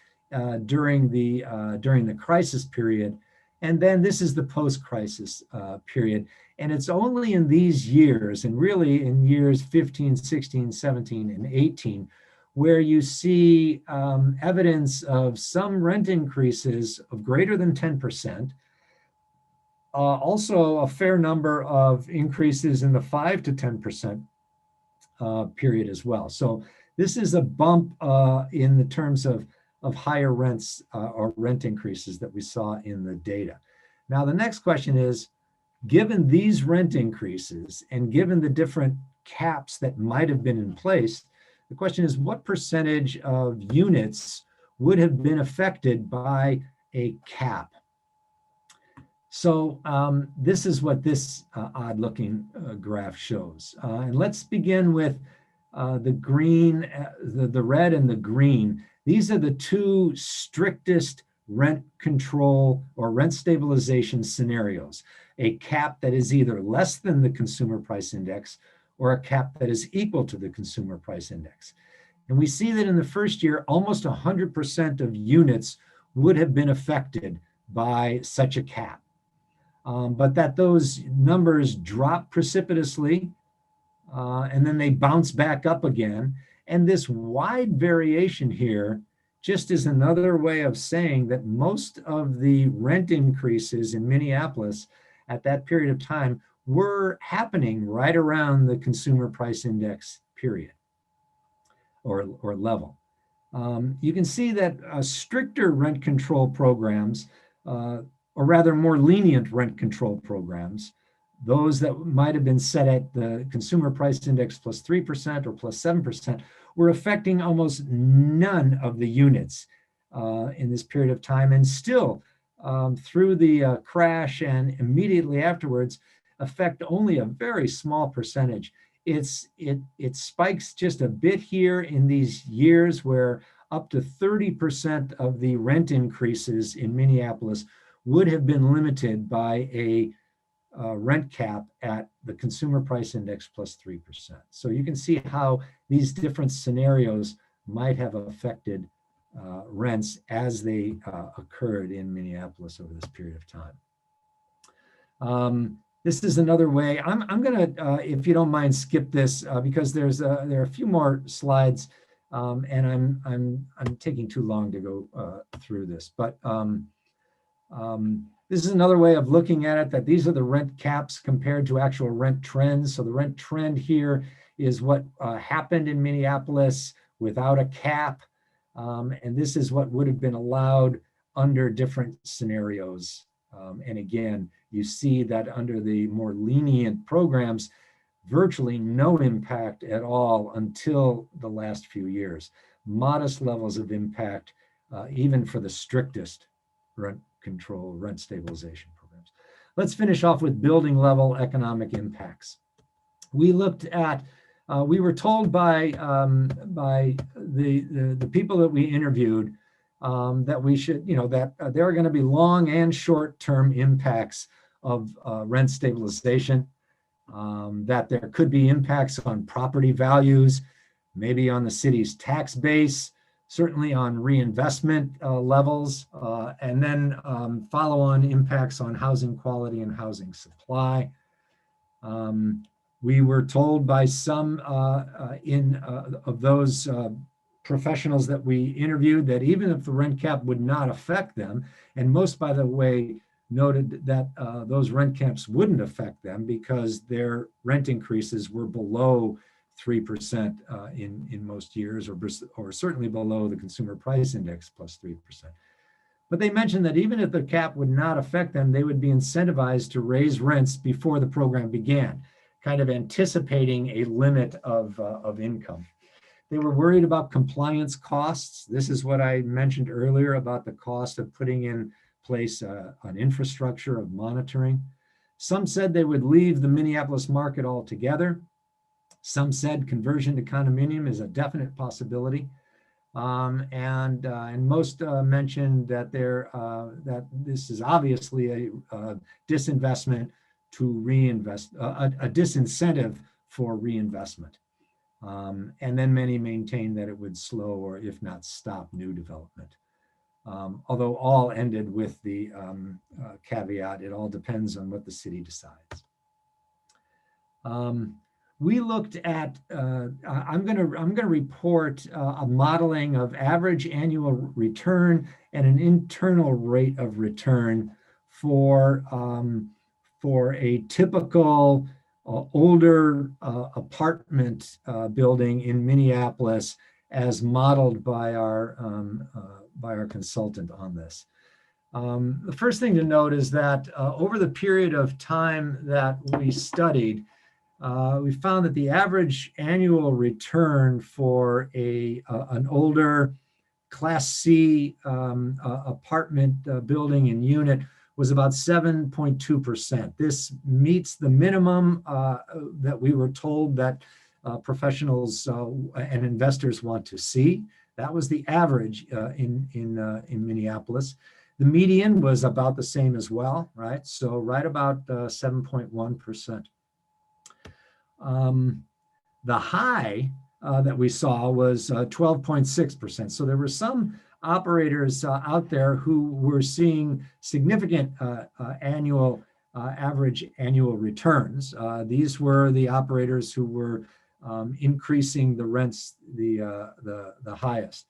Speaker 2: during the crisis period. And then this is the post-crisis period. And it's only in these years, and really in years 15, 16, 17, and 18, where you see evidence of some rent increases of greater than 10%. Also a fair number of increases in the 5 to 10% period as well. So this is a bump in the terms of higher rents or rent increases that we saw in the data. Now, the next question is, given these rent increases and given the different caps that might have been in place, the question is, what percentage of units would have been affected by a cap? So this is what this odd-looking graph shows. And let's begin with the green, the red and the green. These are the two strictest rent control or rent stabilization scenarios. A cap that is either less than the consumer price index or a cap that is equal to the consumer price index. And we see that in the first year, almost 100% of units would have been affected by such a cap. But that those numbers drop precipitously and then they bounce back up again. And this wide variation here just is another way of saying that most of the rent increases in Minneapolis at that period of time were happening right around the consumer price index period or level. You can see that stricter rent control programs, or rather more lenient rent control programs, those that might have been set at the consumer price index plus 3% or plus 7%, were affecting almost none of the units in this period of time. And still, through the crash and immediately afterwards, affect only a very small percentage. It spikes just a bit here in these years where up to 30% of the rent increases in Minneapolis would have been limited by a rent cap at the consumer price index plus 3%. So you can see how these different scenarios might have affected rents as they occurred in Minneapolis over this period of time. This is another way. I'm going to, if you don't mind, skip this because there are a few more slides, and I'm taking too long to go through this. But this is another way of looking at it, that these are the rent caps compared to actual rent trends. So the rent trend here is what happened in Minneapolis without a cap. And this is what would have been allowed under different scenarios. And again, you see that under the more lenient programs, virtually no impact at all until the last few years. Modest levels of impact, even for the strictest rent control, rent stabilization programs. Let's finish off with building level economic impacts. We looked at, we were told by the people that we interviewed that we should, that there are going to be long and short-term impacts of rent stabilization, that there could be impacts on property values, maybe on the city's tax base, certainly on reinvestment levels, and then follow-on impacts on housing quality and housing supply. We were told by some of those professionals that we interviewed that even if the rent cap would not affect them, and most, by the way, noted that those rent caps wouldn't affect them because their rent increases were below 3% in most years, or certainly below the consumer price index plus 3%. But they mentioned that even if the cap would not affect them, they would be incentivized to raise rents before the program began, kind of anticipating a limit of income. They were worried about compliance costs. This is what I mentioned earlier about the cost of putting in place an infrastructure of monitoring. Some said they would leave the Minneapolis market altogether. Some said conversion to condominium is a definite possibility. And most mentioned that that this is obviously a disinvestment to reinvest, a disincentive for reinvestment. And then many maintained that it would slow or if not stop new development. Although all ended with the caveat, it all depends on what the city decides. We looked at, I'm gonna report a modeling of average annual return and an internal rate of return for a typical older apartment building in Minneapolis as modeled by our consultant on this. The first thing to note is that over the period of time that we studied, we found that the average annual return for an older Class C apartment building and unit was about 7.2%. This meets the minimum that we were told that professionals and investors want to see. That was the average in Minneapolis. The median was about the same as well, right? So right about 7.1%. The high that we saw was 12.6%. So there were some operators out there who were seeing significant average annual returns. These were the operators who were increasing the rents the highest.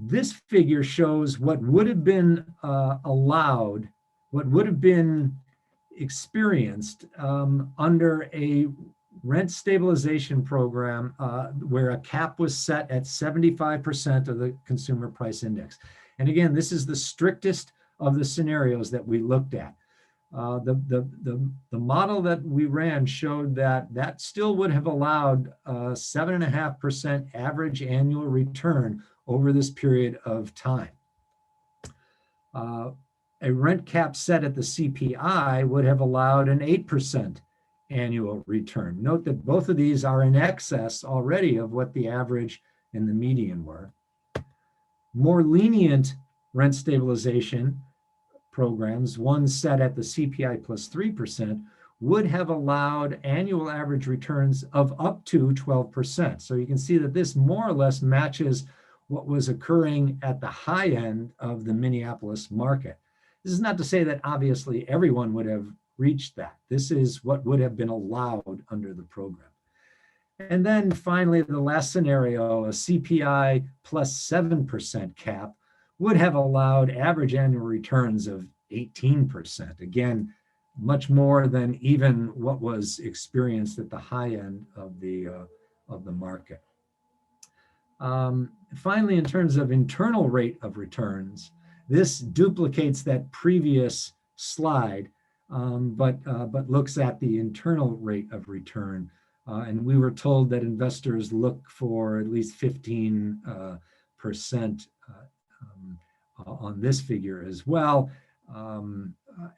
Speaker 2: This figure shows what would have been allowed, what would have been experienced under a rent stabilization program where a cap was set at 75% of the consumer price index. And again, this is the strictest of the scenarios that we looked at. The model that we ran showed that still would have allowed 7.5% average annual return over this period of time. A rent cap set at the CPI would have allowed an 8% annual return. Note that both of these are in excess already of what the average and the median were. More lenient rent stabilization programs, one set at the CPI plus 3%, would have allowed annual average returns of up to 12%. So you can see that this more or less matches what was occurring at the high end of the Minneapolis market. This is not to say that obviously everyone would have reached that. This is what would have been allowed under the program. And then finally, the last scenario, a CPI plus 7% cap, would have allowed average annual returns of 18%. Again, much more than even what was experienced at the high end of the market. Finally, in terms of internal rate of returns, this duplicates that previous slide, but looks at the internal rate of return. And we were told that investors look for at least 15% on this figure as well.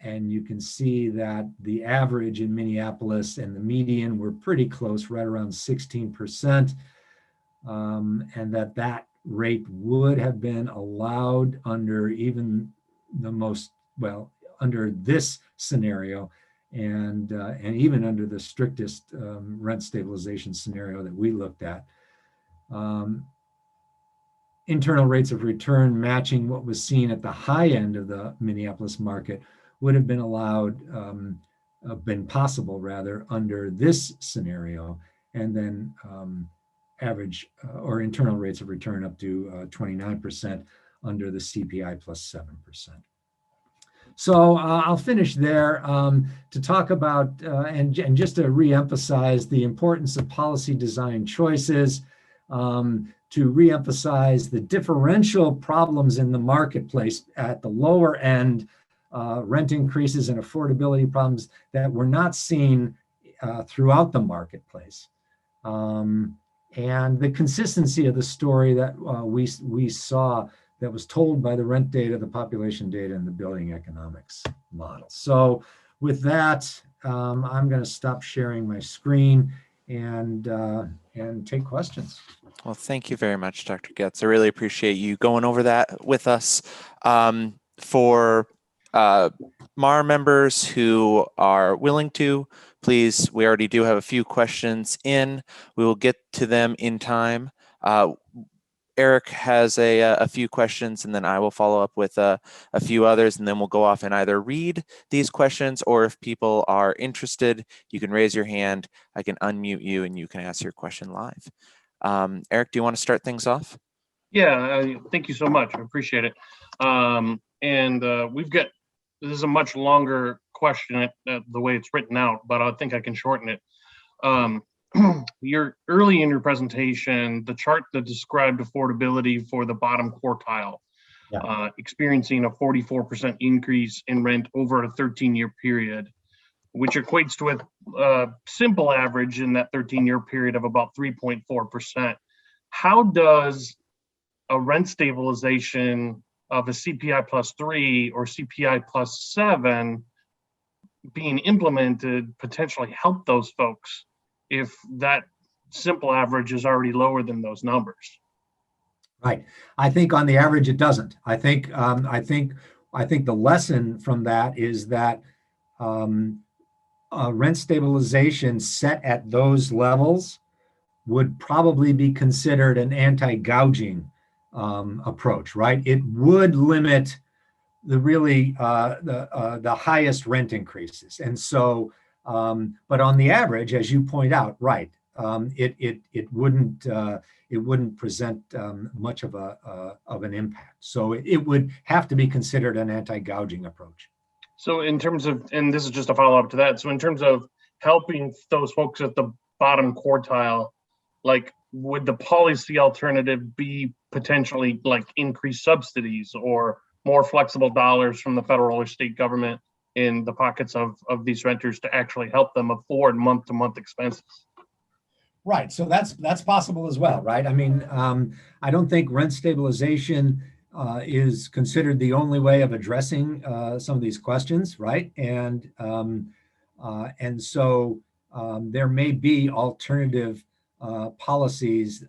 Speaker 2: And you can see that the average in Minneapolis and the median were pretty close, right around 16%. And that rate would have been allowed under even the most, well, under this scenario, and even under the strictest rent stabilization scenario that we looked at. Internal rates of return matching what was seen at the high end of the Minneapolis market would have been allowed, been possible rather, under this scenario, and then average or internal rates of return up to 29% under the CPI plus 7%. So I'll finish there to talk about, and just to reemphasize the importance of policy design choices, to reemphasize the differential problems in the marketplace at the lower end, rent increases and affordability problems that were not seen throughout the marketplace. And the consistency of the story that we saw that was told by the rent data, the population data, and the building economics model. So with that, I'm going to stop sharing my screen and take questions.
Speaker 3: Well, thank you very much, Dr. Goetz. I really appreciate you going over that with us. For MAR members who are willing to, please, we already do have a few questions in. We will get to them in time. Eric has a few questions, and then I will follow up with a few others, and then we'll go off and either read these questions, or if people are interested, you can raise your hand, I can unmute you, and you can ask your question live. Eric, do you want to start things off?
Speaker 1: Yeah, thank you so much. I appreciate it. We've got, this is a much longer question the way it's written out, but I think I can shorten it. You're early in your presentation, the chart that described affordability for the bottom quartile, experiencing a 44% increase in rent over a 13-year period, which equates to a simple average in that 13-year period of about 3.4%. How does a rent stabilization of a CPI plus 3 or CPI plus 7 being implemented potentially help those folks if that simple average is already lower than those numbers?
Speaker 2: Right. I think on the average it doesn't. I think the lesson from that is that rent stabilization set at those levels would probably be considered an anti-gouging approach, right? It would limit the really the highest rent increases, and so. But on the average, as you point out, right, it wouldn't present much of an impact. So it would have to be considered an anti-gouging approach.
Speaker 1: So in terms of, and this is just a follow-up to that, so in terms of helping those folks at the bottom quartile, like, would the policy alternative be potentially like increased subsidies or more flexible dollars from the federal or state government in the pockets of these renters to actually help them afford month-to-month expenses.
Speaker 2: Right. So that's possible as well, right? I mean, I don't think rent stabilization is considered the only way of addressing some of these questions, right? And so there may be alternative policies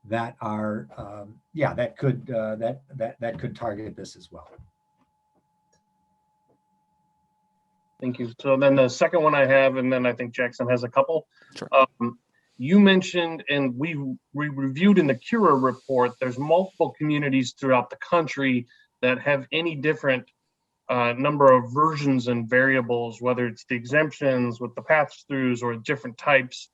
Speaker 2: that are, that could target this as well.
Speaker 1: Thank you. So then the second one I have, and then I think Jackson has a couple.
Speaker 3: Sure.
Speaker 1: You mentioned, and we reviewed in the Cura report, there's multiple communities throughout the country that have any different number of versions and variables, whether it's the exemptions with the pass-throughs or different types.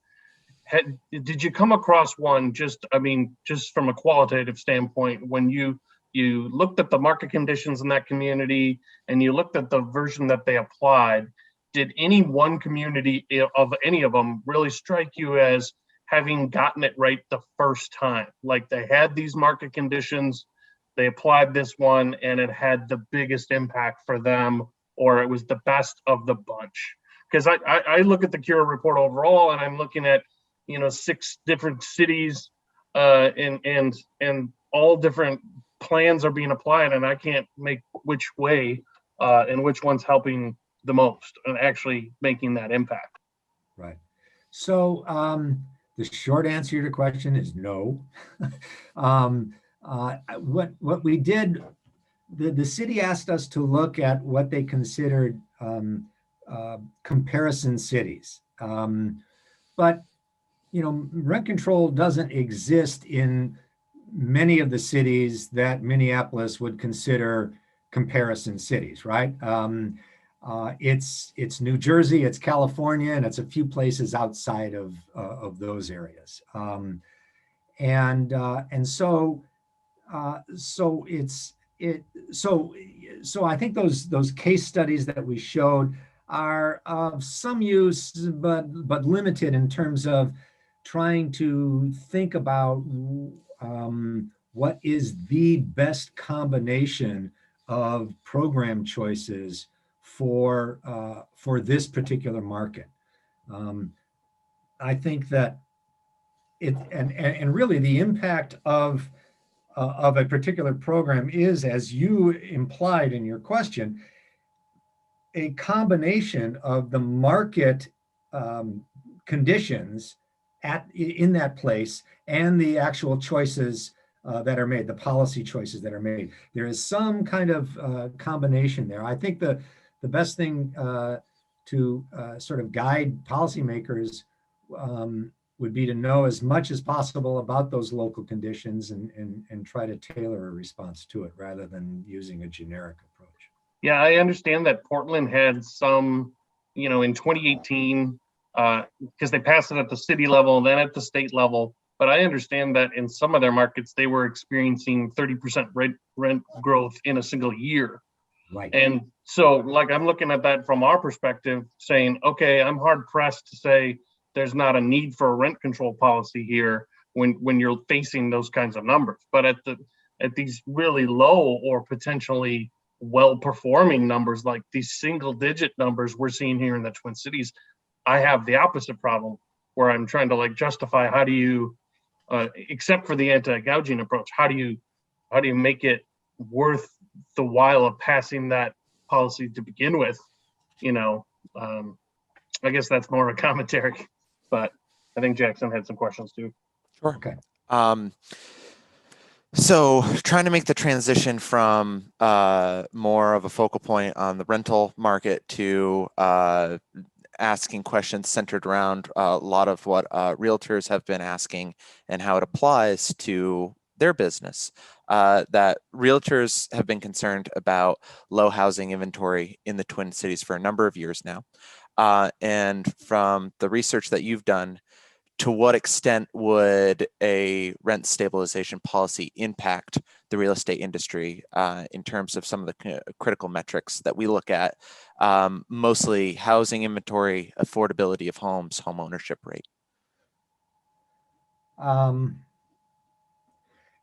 Speaker 1: Did you come across one, just from a qualitative standpoint, when you looked at the market conditions in that community and you looked at the version that they applied, did any one community of any of them really strike you as having gotten it right the first time? Like they had these market conditions, they applied this one, and it had the biggest impact for them, or it was the best of the bunch? Because I look at the Cura report overall, and I'm looking at 6 different cities, and all different plans are being applied, and I can't make which way and which one's helping the most and actually making that impact.
Speaker 2: Right. So the short answer to your question is no. What we did, the city asked us to look at what they considered comparison cities. But rent control doesn't exist in many of the cities that Minneapolis would consider comparison cities, right? It's New Jersey, it's California, and it's a few places outside of those areas. So I think those case studies that we showed are of some use, but limited in terms of trying to think about what is the best combination of program choices for this particular market. I think that it and really the impact of a particular program is, as you implied in your question, a combination of the market conditions in that place and the actual choices that are made, the policy choices that are made. There is some kind of combination there. I think the best thing to sort of guide policymakers would be to know as much as possible about those local conditions and try to tailor a response to it rather than using a generic approach.
Speaker 1: Yeah, I understand that Portland had some, in 2018, because they passed it at the city level and then at the state level. But I understand that in some of their markets, they were experiencing 30% rent growth in a single year.
Speaker 2: Right.
Speaker 1: And so, I'm looking at that from our perspective, saying, okay, I'm hard pressed to say there's not a need for a rent control policy here when you're facing those kinds of numbers. But at these really low or potentially well-performing numbers, like these single-digit numbers we're seeing here in the Twin Cities, I have the opposite problem where I'm trying to justify how do you, except for the anti-gouging approach, how do you make it worth the while of passing that policy to begin with? I guess that's more of a commentary, but I think Jackson had some questions too.
Speaker 3: Sure.
Speaker 2: Okay.
Speaker 3: So trying to make the transition from more of a focal point on the rental market to asking questions centered around a lot of what realtors have been asking and how it applies to their business. That realtors have been concerned about low housing inventory in the Twin Cities for a number of years now. And from the research that you've done, to what extent would a rent stabilization policy impact the real estate industry in terms of some of the critical metrics that we look at, mostly housing inventory, affordability of homes, home ownership rate?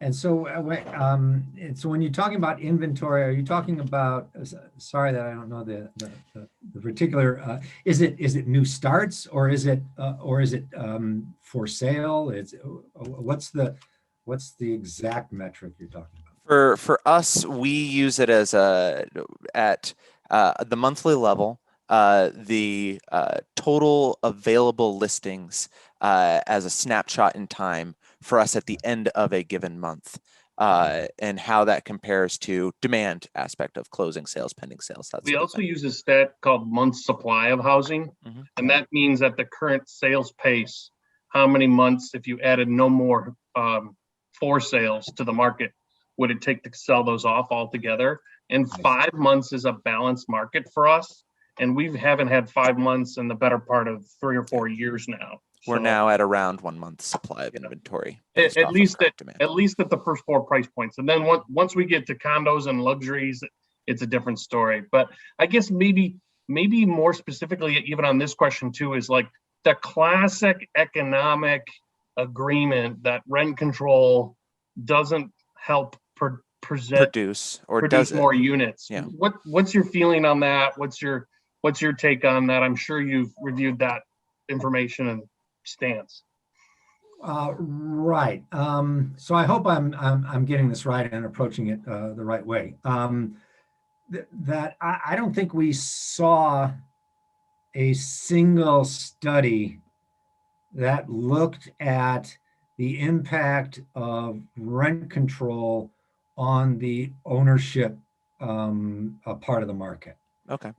Speaker 2: And so, when you're talking about inventory, are you talking about? Sorry that I don't know the particular. Is it new starts or is it for sale? What's the exact metric you're talking about?
Speaker 3: For us, we use it as at the monthly level, the total available listings as a snapshot in time for us at the end of a given month, and how that compares to demand aspect of closing sales, pending sales. That
Speaker 1: We
Speaker 3: sort of
Speaker 1: also
Speaker 3: thing.
Speaker 1: use a stat called months supply of housing,
Speaker 3: Mhm.
Speaker 1: and that means at the current sales pace, how many months, if you added no more for sales to the market, would it take to sell those off altogether? And 5 months is a balanced market for us, and we haven't had 5 months in the better part of 3 or 4 years now.
Speaker 3: We're
Speaker 1: So,
Speaker 3: now at around 1 month supply of inventory based
Speaker 1: at
Speaker 3: off of
Speaker 1: least
Speaker 3: current demand.
Speaker 1: at least at the first 4 price points, and then once we get to condos and luxuries, it's a different story. But I guess maybe more specifically, even on this question too, is like the classic economic agreement that rent control doesn't help
Speaker 3: Produce or does
Speaker 1: produce
Speaker 3: it?
Speaker 1: more units.
Speaker 3: Yeah.
Speaker 1: What's your feeling on that? What's your take on that? I'm sure you've reviewed that information and stance.
Speaker 2: Right. So I hope I'm getting this right and approaching it the right way. That I don't think we saw a single study that looked at the impact of rent control on the ownership part of the market.
Speaker 3: Okay.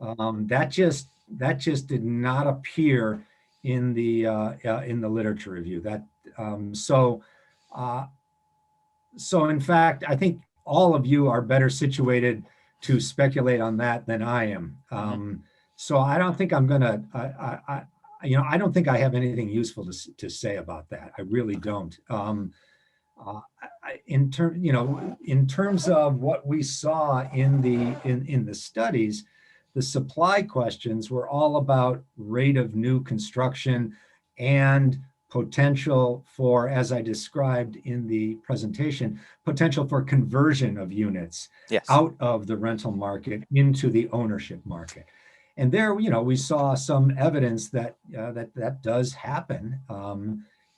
Speaker 2: That just did not appear in the literature review. So in fact, I think all of you are better situated to speculate on that than I am. So I don't think I'm gonna. I don't think I have anything useful to say about that. I really don't. In terms of what we saw in the studies, the supply questions were all about rate of new construction and potential for, as I described in the presentation, potential for conversion of units
Speaker 3: Yes.
Speaker 2: out of the rental market into the ownership market. And there, we saw some evidence that that does happen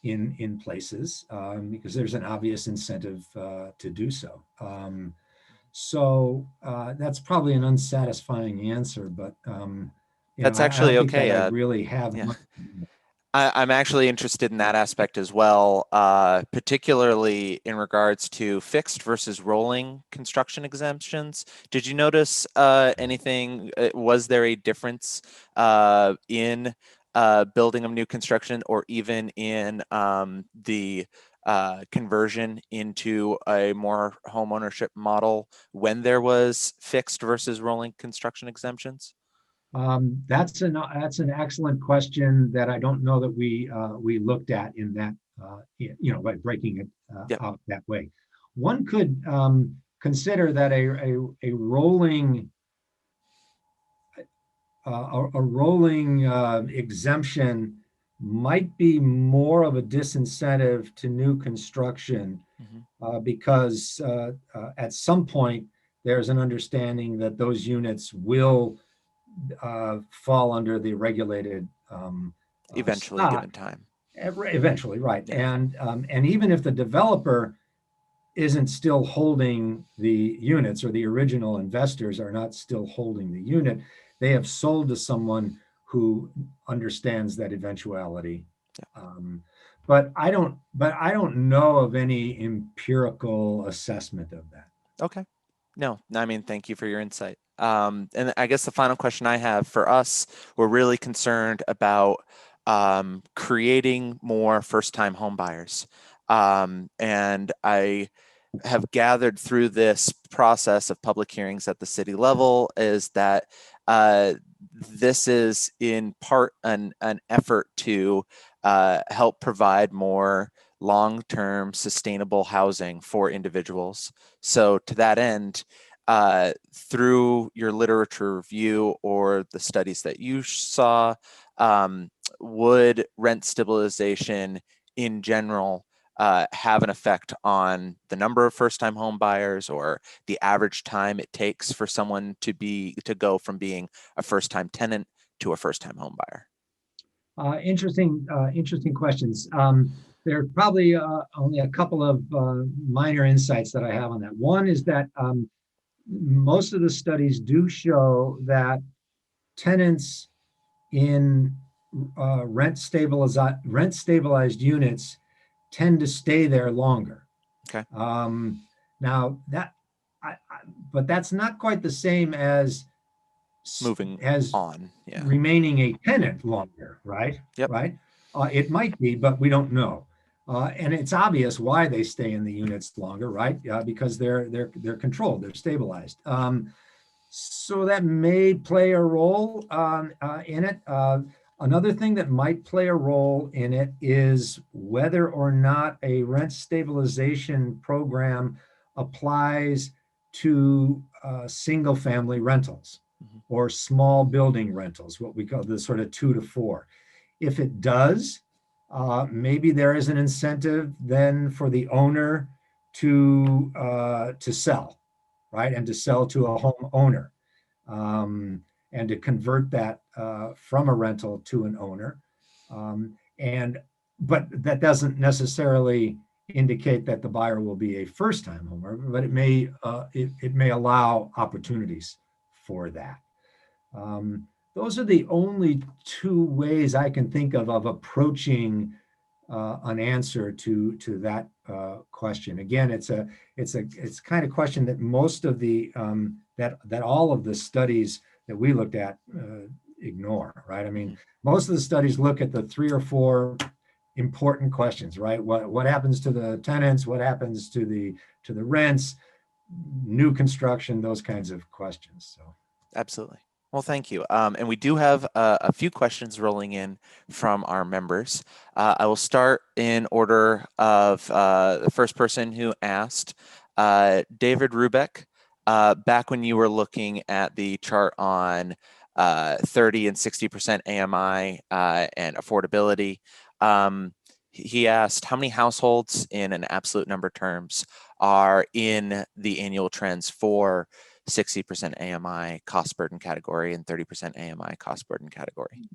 Speaker 2: in places because there's an obvious incentive to do so. So that's probably an unsatisfying answer, but
Speaker 3: That's
Speaker 2: I
Speaker 3: actually
Speaker 2: don't think
Speaker 3: okay.
Speaker 2: that I really have
Speaker 3: Yeah.
Speaker 2: much.
Speaker 3: I'm actually interested in that aspect as well, particularly in regards to fixed versus rolling construction exemptions. Did you notice anything? Was there a difference in building of new construction or even in the conversion into a more home ownership model when there was fixed versus rolling construction exemptions?
Speaker 2: That's an excellent question that I don't know that we looked at in that by breaking it
Speaker 3: Yep.
Speaker 2: out that way. One could consider that a rolling exemption might be more of a disincentive to new construction because at some point there's an understanding that those units will fall under the regulated
Speaker 3: Eventually,
Speaker 2: stock.
Speaker 3: given time.
Speaker 2: Eventually, right.
Speaker 3: Yeah.
Speaker 2: And even if the developer isn't still holding the units, or the original investors are not still holding the unit, they have sold to someone who understands that eventuality. But I don't know of any empirical assessment of that.
Speaker 3: Okay. No, I mean, thank you for your insight. And I guess the final question I have for us, we're really concerned about creating more first-time home buyers. And I have gathered through this process of public hearings at the city level is that this is in part an effort to help provide more long-term sustainable housing for individuals. So to that end, through your literature review or the studies that you saw, would rent stabilization in general have an effect on the number of first-time home buyers or the average time it takes for someone to go from being a first-time tenant to a first-time home buyer?
Speaker 2: Interesting questions. There are probably only a couple of minor insights that I have on that. One is that most of the studies do show that tenants in rent stabilized units tend to stay there longer.
Speaker 3: Okay.
Speaker 2: Now but that's not quite the same as
Speaker 3: Moving
Speaker 2: as
Speaker 3: on, yeah.
Speaker 2: remaining a tenant longer, right?
Speaker 3: Yep.
Speaker 2: Right. It might be, but we don't know. And it's obvious why they stay in the units longer, right? Because they're controlled, they're stabilized. So that may play a role in it. Another thing that might play a role in it is whether or not a rent stabilization program applies to single family rentals or small building rentals, what we call the sort of 2 to 4. If it does, maybe there is an incentive then for the owner to sell, right? And to sell to a homeowner, and to convert that from a rental to an owner. But that doesn't necessarily indicate that the buyer will be a first-time homeowner, but it may allow opportunities for that. Those are the only two ways I can think of approaching an answer to that question. Again, it's kind of question that most of the that all of the studies that we looked at ignore, right? I mean, most of the studies look at the 3 or 4 important questions, right? What happens to the tenants? What happens to the rents? New construction, those kinds of questions. So
Speaker 3: absolutely. Well, thank you. And we do have a few questions rolling in from our members. I will start in order of the first person who asked, David Rubeck. Back when you were looking at the chart on 30 and 60% AMI and affordability, he asked how many households in an absolute number terms are in the annual trends for 60% AMI cost burden category and 30% AMI cost burden category?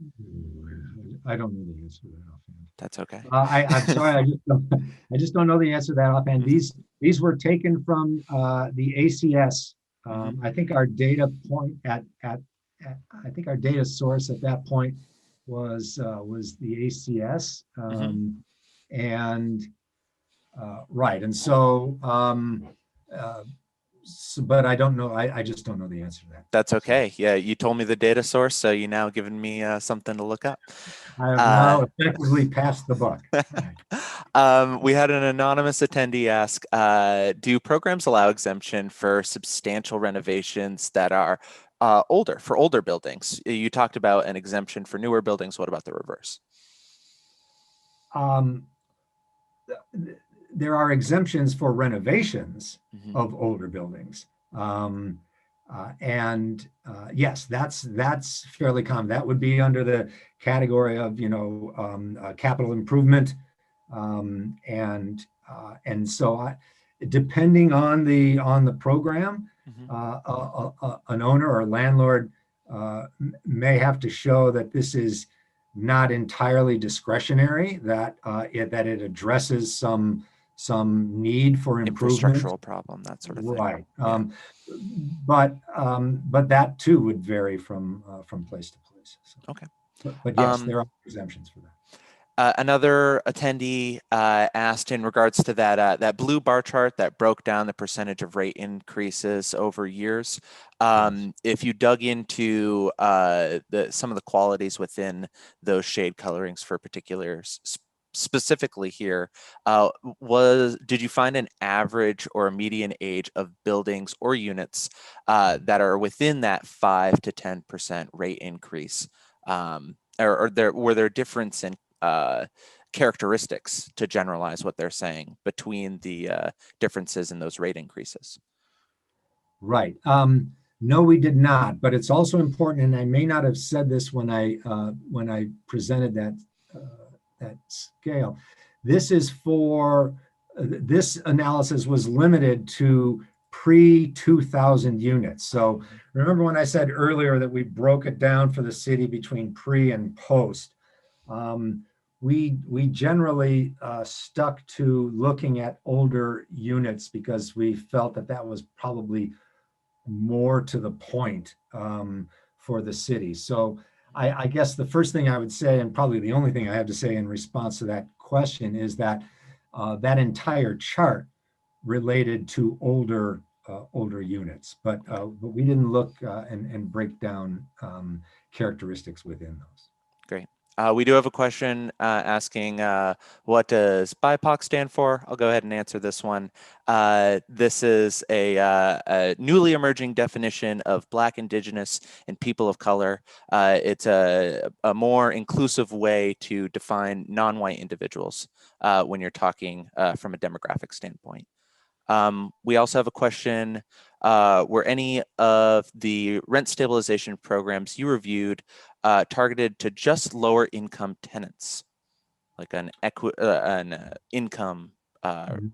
Speaker 2: I don't know the answer to that offhand.
Speaker 3: That's okay.
Speaker 2: I'm sorry, I just don't know the answer to that offhand. These were taken from the ACS. I think our data point I think our data source at that point was the ACS, and right, and so. But I don't know. I just don't know the answer to that.
Speaker 3: That's okay. Yeah, you told me the data source, so you now given me something to look up.
Speaker 2: I have now effectively passed the buck.
Speaker 3: We had an anonymous attendee ask, do programs allow exemption for substantial renovations that are for older buildings? You talked about an exemption for newer buildings. What about the reverse?
Speaker 2: There are exemptions for renovations of older buildings. Yes, that's fairly common. That would be under the category of, capital improvement. And so depending on the program, an owner or landlord may have to show that this is not entirely discretionary, that it addresses some need for improvement,
Speaker 3: infrastructural problem, that sort of thing.
Speaker 2: Right. But that too would vary from place to place. So.
Speaker 3: Okay.
Speaker 2: But yes, there are exemptions for that.
Speaker 3: Another attendee asked in regards to that blue bar chart that broke down the percentage of rate increases over years. If you dug into some of the qualities within those shade colorings for particulars, specifically here, did you find an average or a median age of buildings or units that are within that 5 to 10% rate increase? Were there difference in characteristics to generalize what they're saying between the differences in those rate increases?
Speaker 2: Right. No, we did not. But it's also important, and I may not have said this when I presented that scale. This is for this analysis was limited to pre-2000 units. So remember when I said earlier that we broke it down for the city between pre and post. We generally stuck to looking at older units because we felt that that was probably more to the point for the city. So I guess the first thing I would say, and probably the only thing I have to say in response to that question, is that that entire chart related to older units, but we didn't look and break down characteristics within those.
Speaker 3: Great. We do have a question asking, what does BIPOC stand for? I'll go ahead and answer this one. This is a newly emerging definition of Black, Indigenous, and people of color. It's a more inclusive way to define non-white individuals when you're talking from a demographic standpoint. We also have a question, were any of the rent stabilization programs you reviewed targeted to just lower income tenants, like an income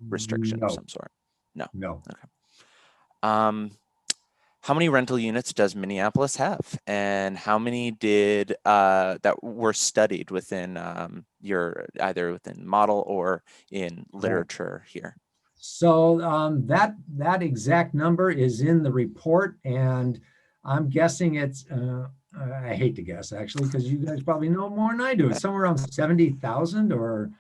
Speaker 3: restriction of some sort? No.
Speaker 2: No.
Speaker 3: Okay. How many rental units does Minneapolis have, and how many did that were studied within your either within model or in literature here?
Speaker 2: So that exact number is in the report, and I'm guessing it's, I hate to guess actually, because you guys probably know more than I do. It's somewhere around 70,000 or.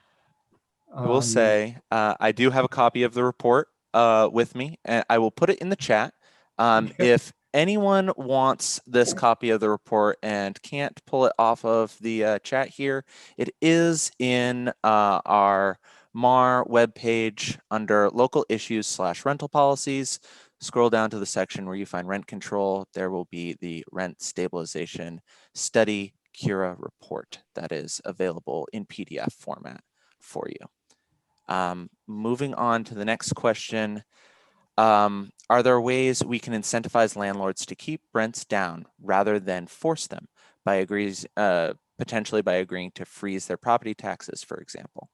Speaker 3: I will say, I do have a copy of the report with me, and I will put it in the chat. If anyone wants this copy of the report and can't pull it off of the chat here, it is in our MAR webpage under local issues / rental policies. Scroll down to the section where you find rent control. There will be the rent stabilization study Cura report that is available in PDF format for you. Moving on to the next question. Are there ways we can incentivize landlords to keep rents down rather than force them by potentially by agreeing to freeze their property taxes, for example?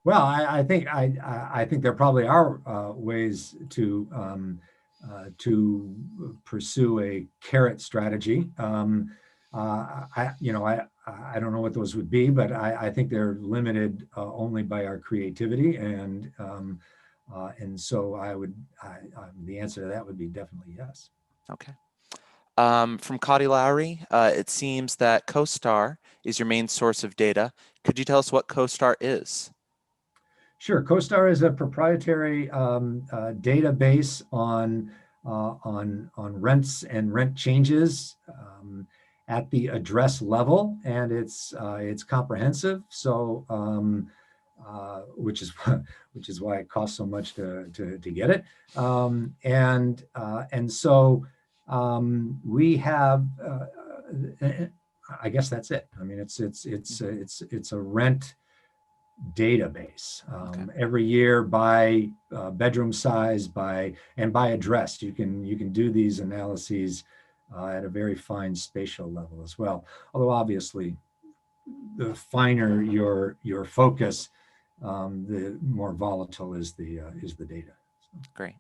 Speaker 2: Well, I think there probably are ways to pursue a carrot strategy. I don't know what those would be, but I think they're limited only by our creativity, and so the answer to that would be definitely yes.
Speaker 3: Okay. From Cotty Lowry, it seems that CoStar is your main source of data. Could you tell us what CoStar is?
Speaker 2: Sure. CoStar is a proprietary database on rents and rent changes at the address level, and it's comprehensive. So, which is why it costs so much to get it. And so we have. I guess that's it. I mean, it's a rent database. Every year by bedroom size, by address. You can do these analyses at a very fine spatial level as well. Although obviously, the finer your focus, the more volatile is the data.
Speaker 3: Great.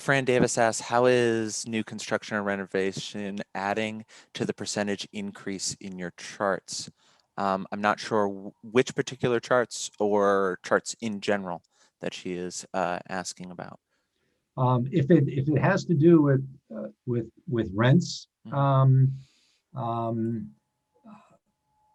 Speaker 3: Fran Davis asks, how is new construction and renovation adding to the percentage increase in your charts? I'm not sure which particular charts or charts in general that she is asking about.
Speaker 2: If it has to do with rents,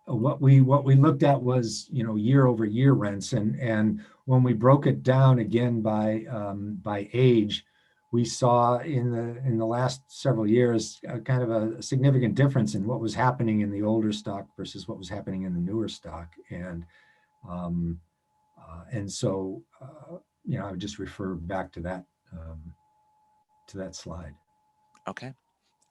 Speaker 2: what we looked at was year over year rents, and when we broke it down again by age, we saw in the last several years kind of a significant difference in what was happening in the older stock versus what was happening in the newer stock, and so I would just refer back to that slide.
Speaker 3: Okay.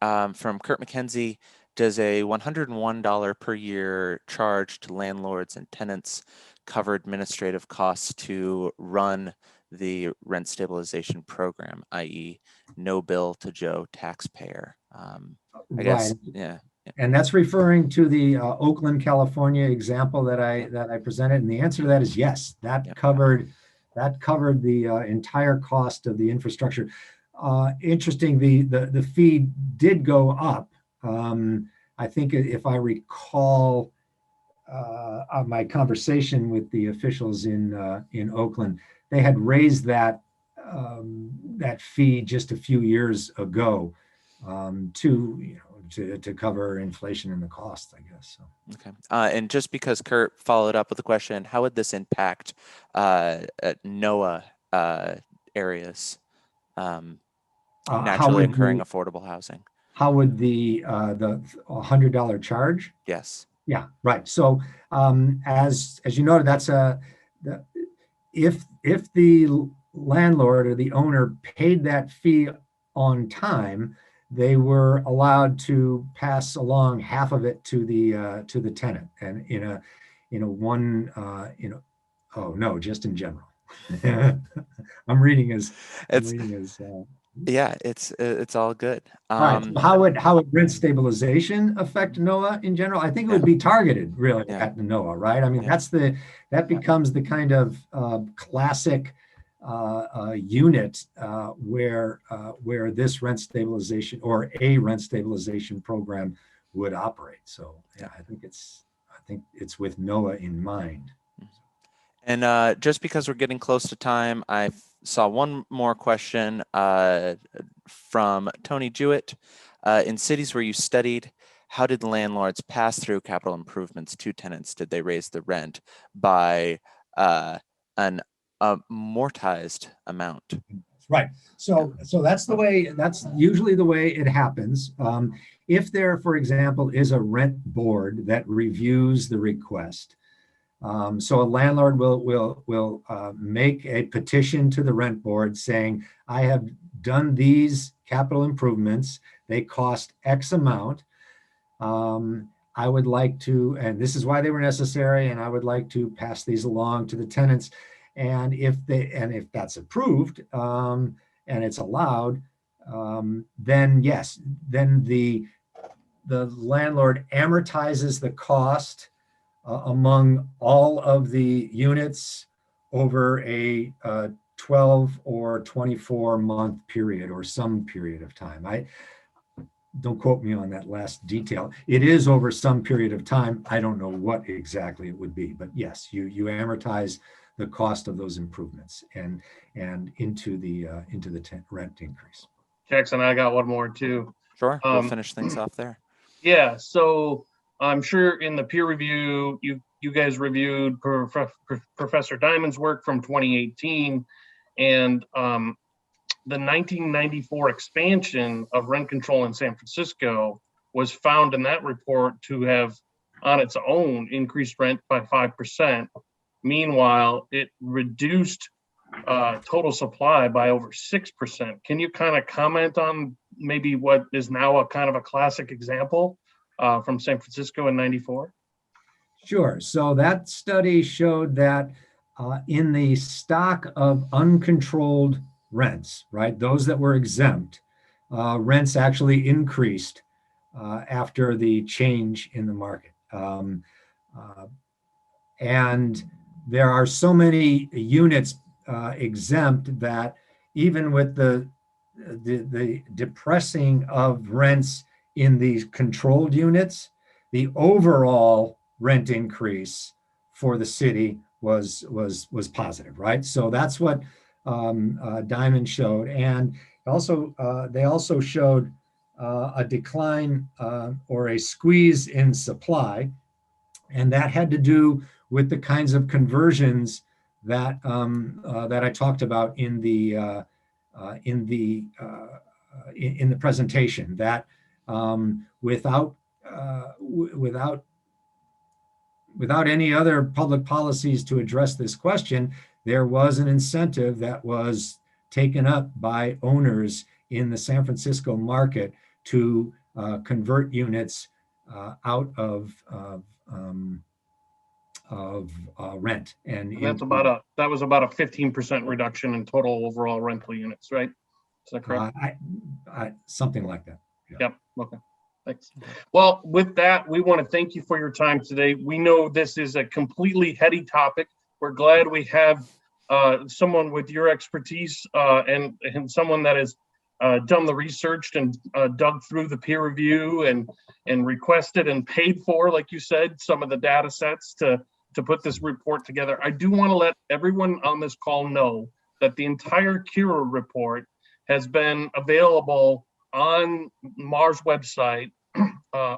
Speaker 3: From Kurt McKenzie, does a $101 per year charge to landlords and tenants cover administrative costs to run the rent stabilization program, i.e. no bill to Joe taxpayer? I guess, yeah.
Speaker 2: And that's referring to the Oakland, California example that I presented. And the answer to that is yes. That covered the entire cost of the infrastructure. Interesting, the fee did go up. I think if I recall my conversation with the officials in Oakland, they had raised that fee just a few years ago to cover inflation and the cost, I guess. So.
Speaker 3: Okay. And just because Kurt followed up with a question, how would this impact NOAA areas naturally occurring affordable housing?
Speaker 2: How would the $100 charge?
Speaker 3: Yes.
Speaker 2: Yeah, right. So as you noted, that's if the landlord or the owner paid that fee on time, they were allowed to pass along half of it to the tenant, and just in general. I'm reading as
Speaker 3: yeah, it's all good.
Speaker 2: Right. So how would rent stabilization affect NOAA in general? I think it would be targeted really at the NOAA, right? I mean, that becomes the kind of classic unit where this rent stabilization or a rent stabilization program would operate. So yeah, I think it's with NOAA in mind.
Speaker 3: And just because we're getting close to time, I saw one more question from Tony Jewett. In cities where you studied, how did landlords pass through capital improvements to tenants? Did they raise the rent by an amortized amount?
Speaker 2: Right. So that's usually the way it happens. If there, for example, is a rent board that reviews the request, so a landlord will make a petition to the rent board saying, I have done these capital improvements. They cost X amount. I would like to, and this is why they were necessary, and I would like to pass these along to the tenants. And if that's approved and it's allowed, then yes, then the landlord amortizes the cost among all of the units over a 12 or 24 month period or some period of time. I don't quote me on that last detail. It is over some period of time. I don't know what exactly it would be, but yes, you amortize the cost of those improvements and into the rent increase.
Speaker 1: Jackson, I got one more too.
Speaker 3: Sure, we'll finish things off there.
Speaker 1: Yeah, so I'm sure in the peer review, you guys reviewed Professor Diamond's work from 2018, and the 1994 expansion of rent control in San Francisco was found in that report to have, on its own, increased rent by 5%. Meanwhile, it reduced total supply by over 6%. Can you kind of comment on maybe what is now a kind of a classic example from San Francisco in 94?
Speaker 2: Sure. So that study showed that in the stock of uncontrolled rents, right, those that were exempt, rents actually increased after the change in the market. And there are so many units exempt that even with the depressing of rents in these controlled units, the overall rent increase for the city was positive, right? So that's what Diamond showed, and also they also showed a decline or a squeeze in supply, and that had to do with the kinds of conversions that I talked about in the presentation. That without any other public policies to address this question, there was an incentive that was taken up by owners in the San Francisco market to convert units out of rent. And
Speaker 1: that was about a 15% reduction in total overall rental units, right? Is that correct?
Speaker 2: Something like that.
Speaker 1: Yeah. Yep. Okay. Thanks. Well, with that, we want to thank you for your time today. We know this is a completely heady topic. We're glad we have someone with your expertise and someone that has done the research and dug through the peer review and requested and paid for, like you said, some of the data sets to put this report together. I do want to let everyone on this call know that the entire Cura report has been available on MAR's website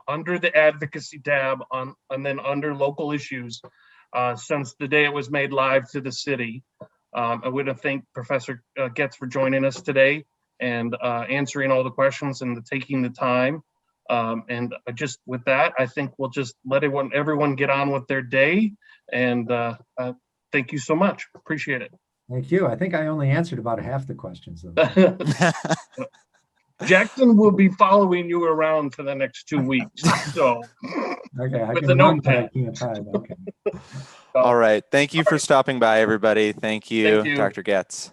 Speaker 1: under the advocacy tab and then under local issues since the day it was made live to the city. I want to thank Professor Goetz for joining us today and answering all the questions and taking the time. And just with that, I think we'll just let everyone get on with their day. And thank you so much. Appreciate it.
Speaker 2: Thank you. I think I only answered about half the questions.
Speaker 1: Jackson will be following you around for the next 2 weeks. So,
Speaker 2: okay, I
Speaker 1: with
Speaker 2: can
Speaker 1: the
Speaker 2: run, but I
Speaker 1: notepad.
Speaker 2: can't hide. Okay.
Speaker 3: All right. Thank you for stopping by, everybody. Thank you,
Speaker 1: Thank you.
Speaker 3: Dr. Goetz.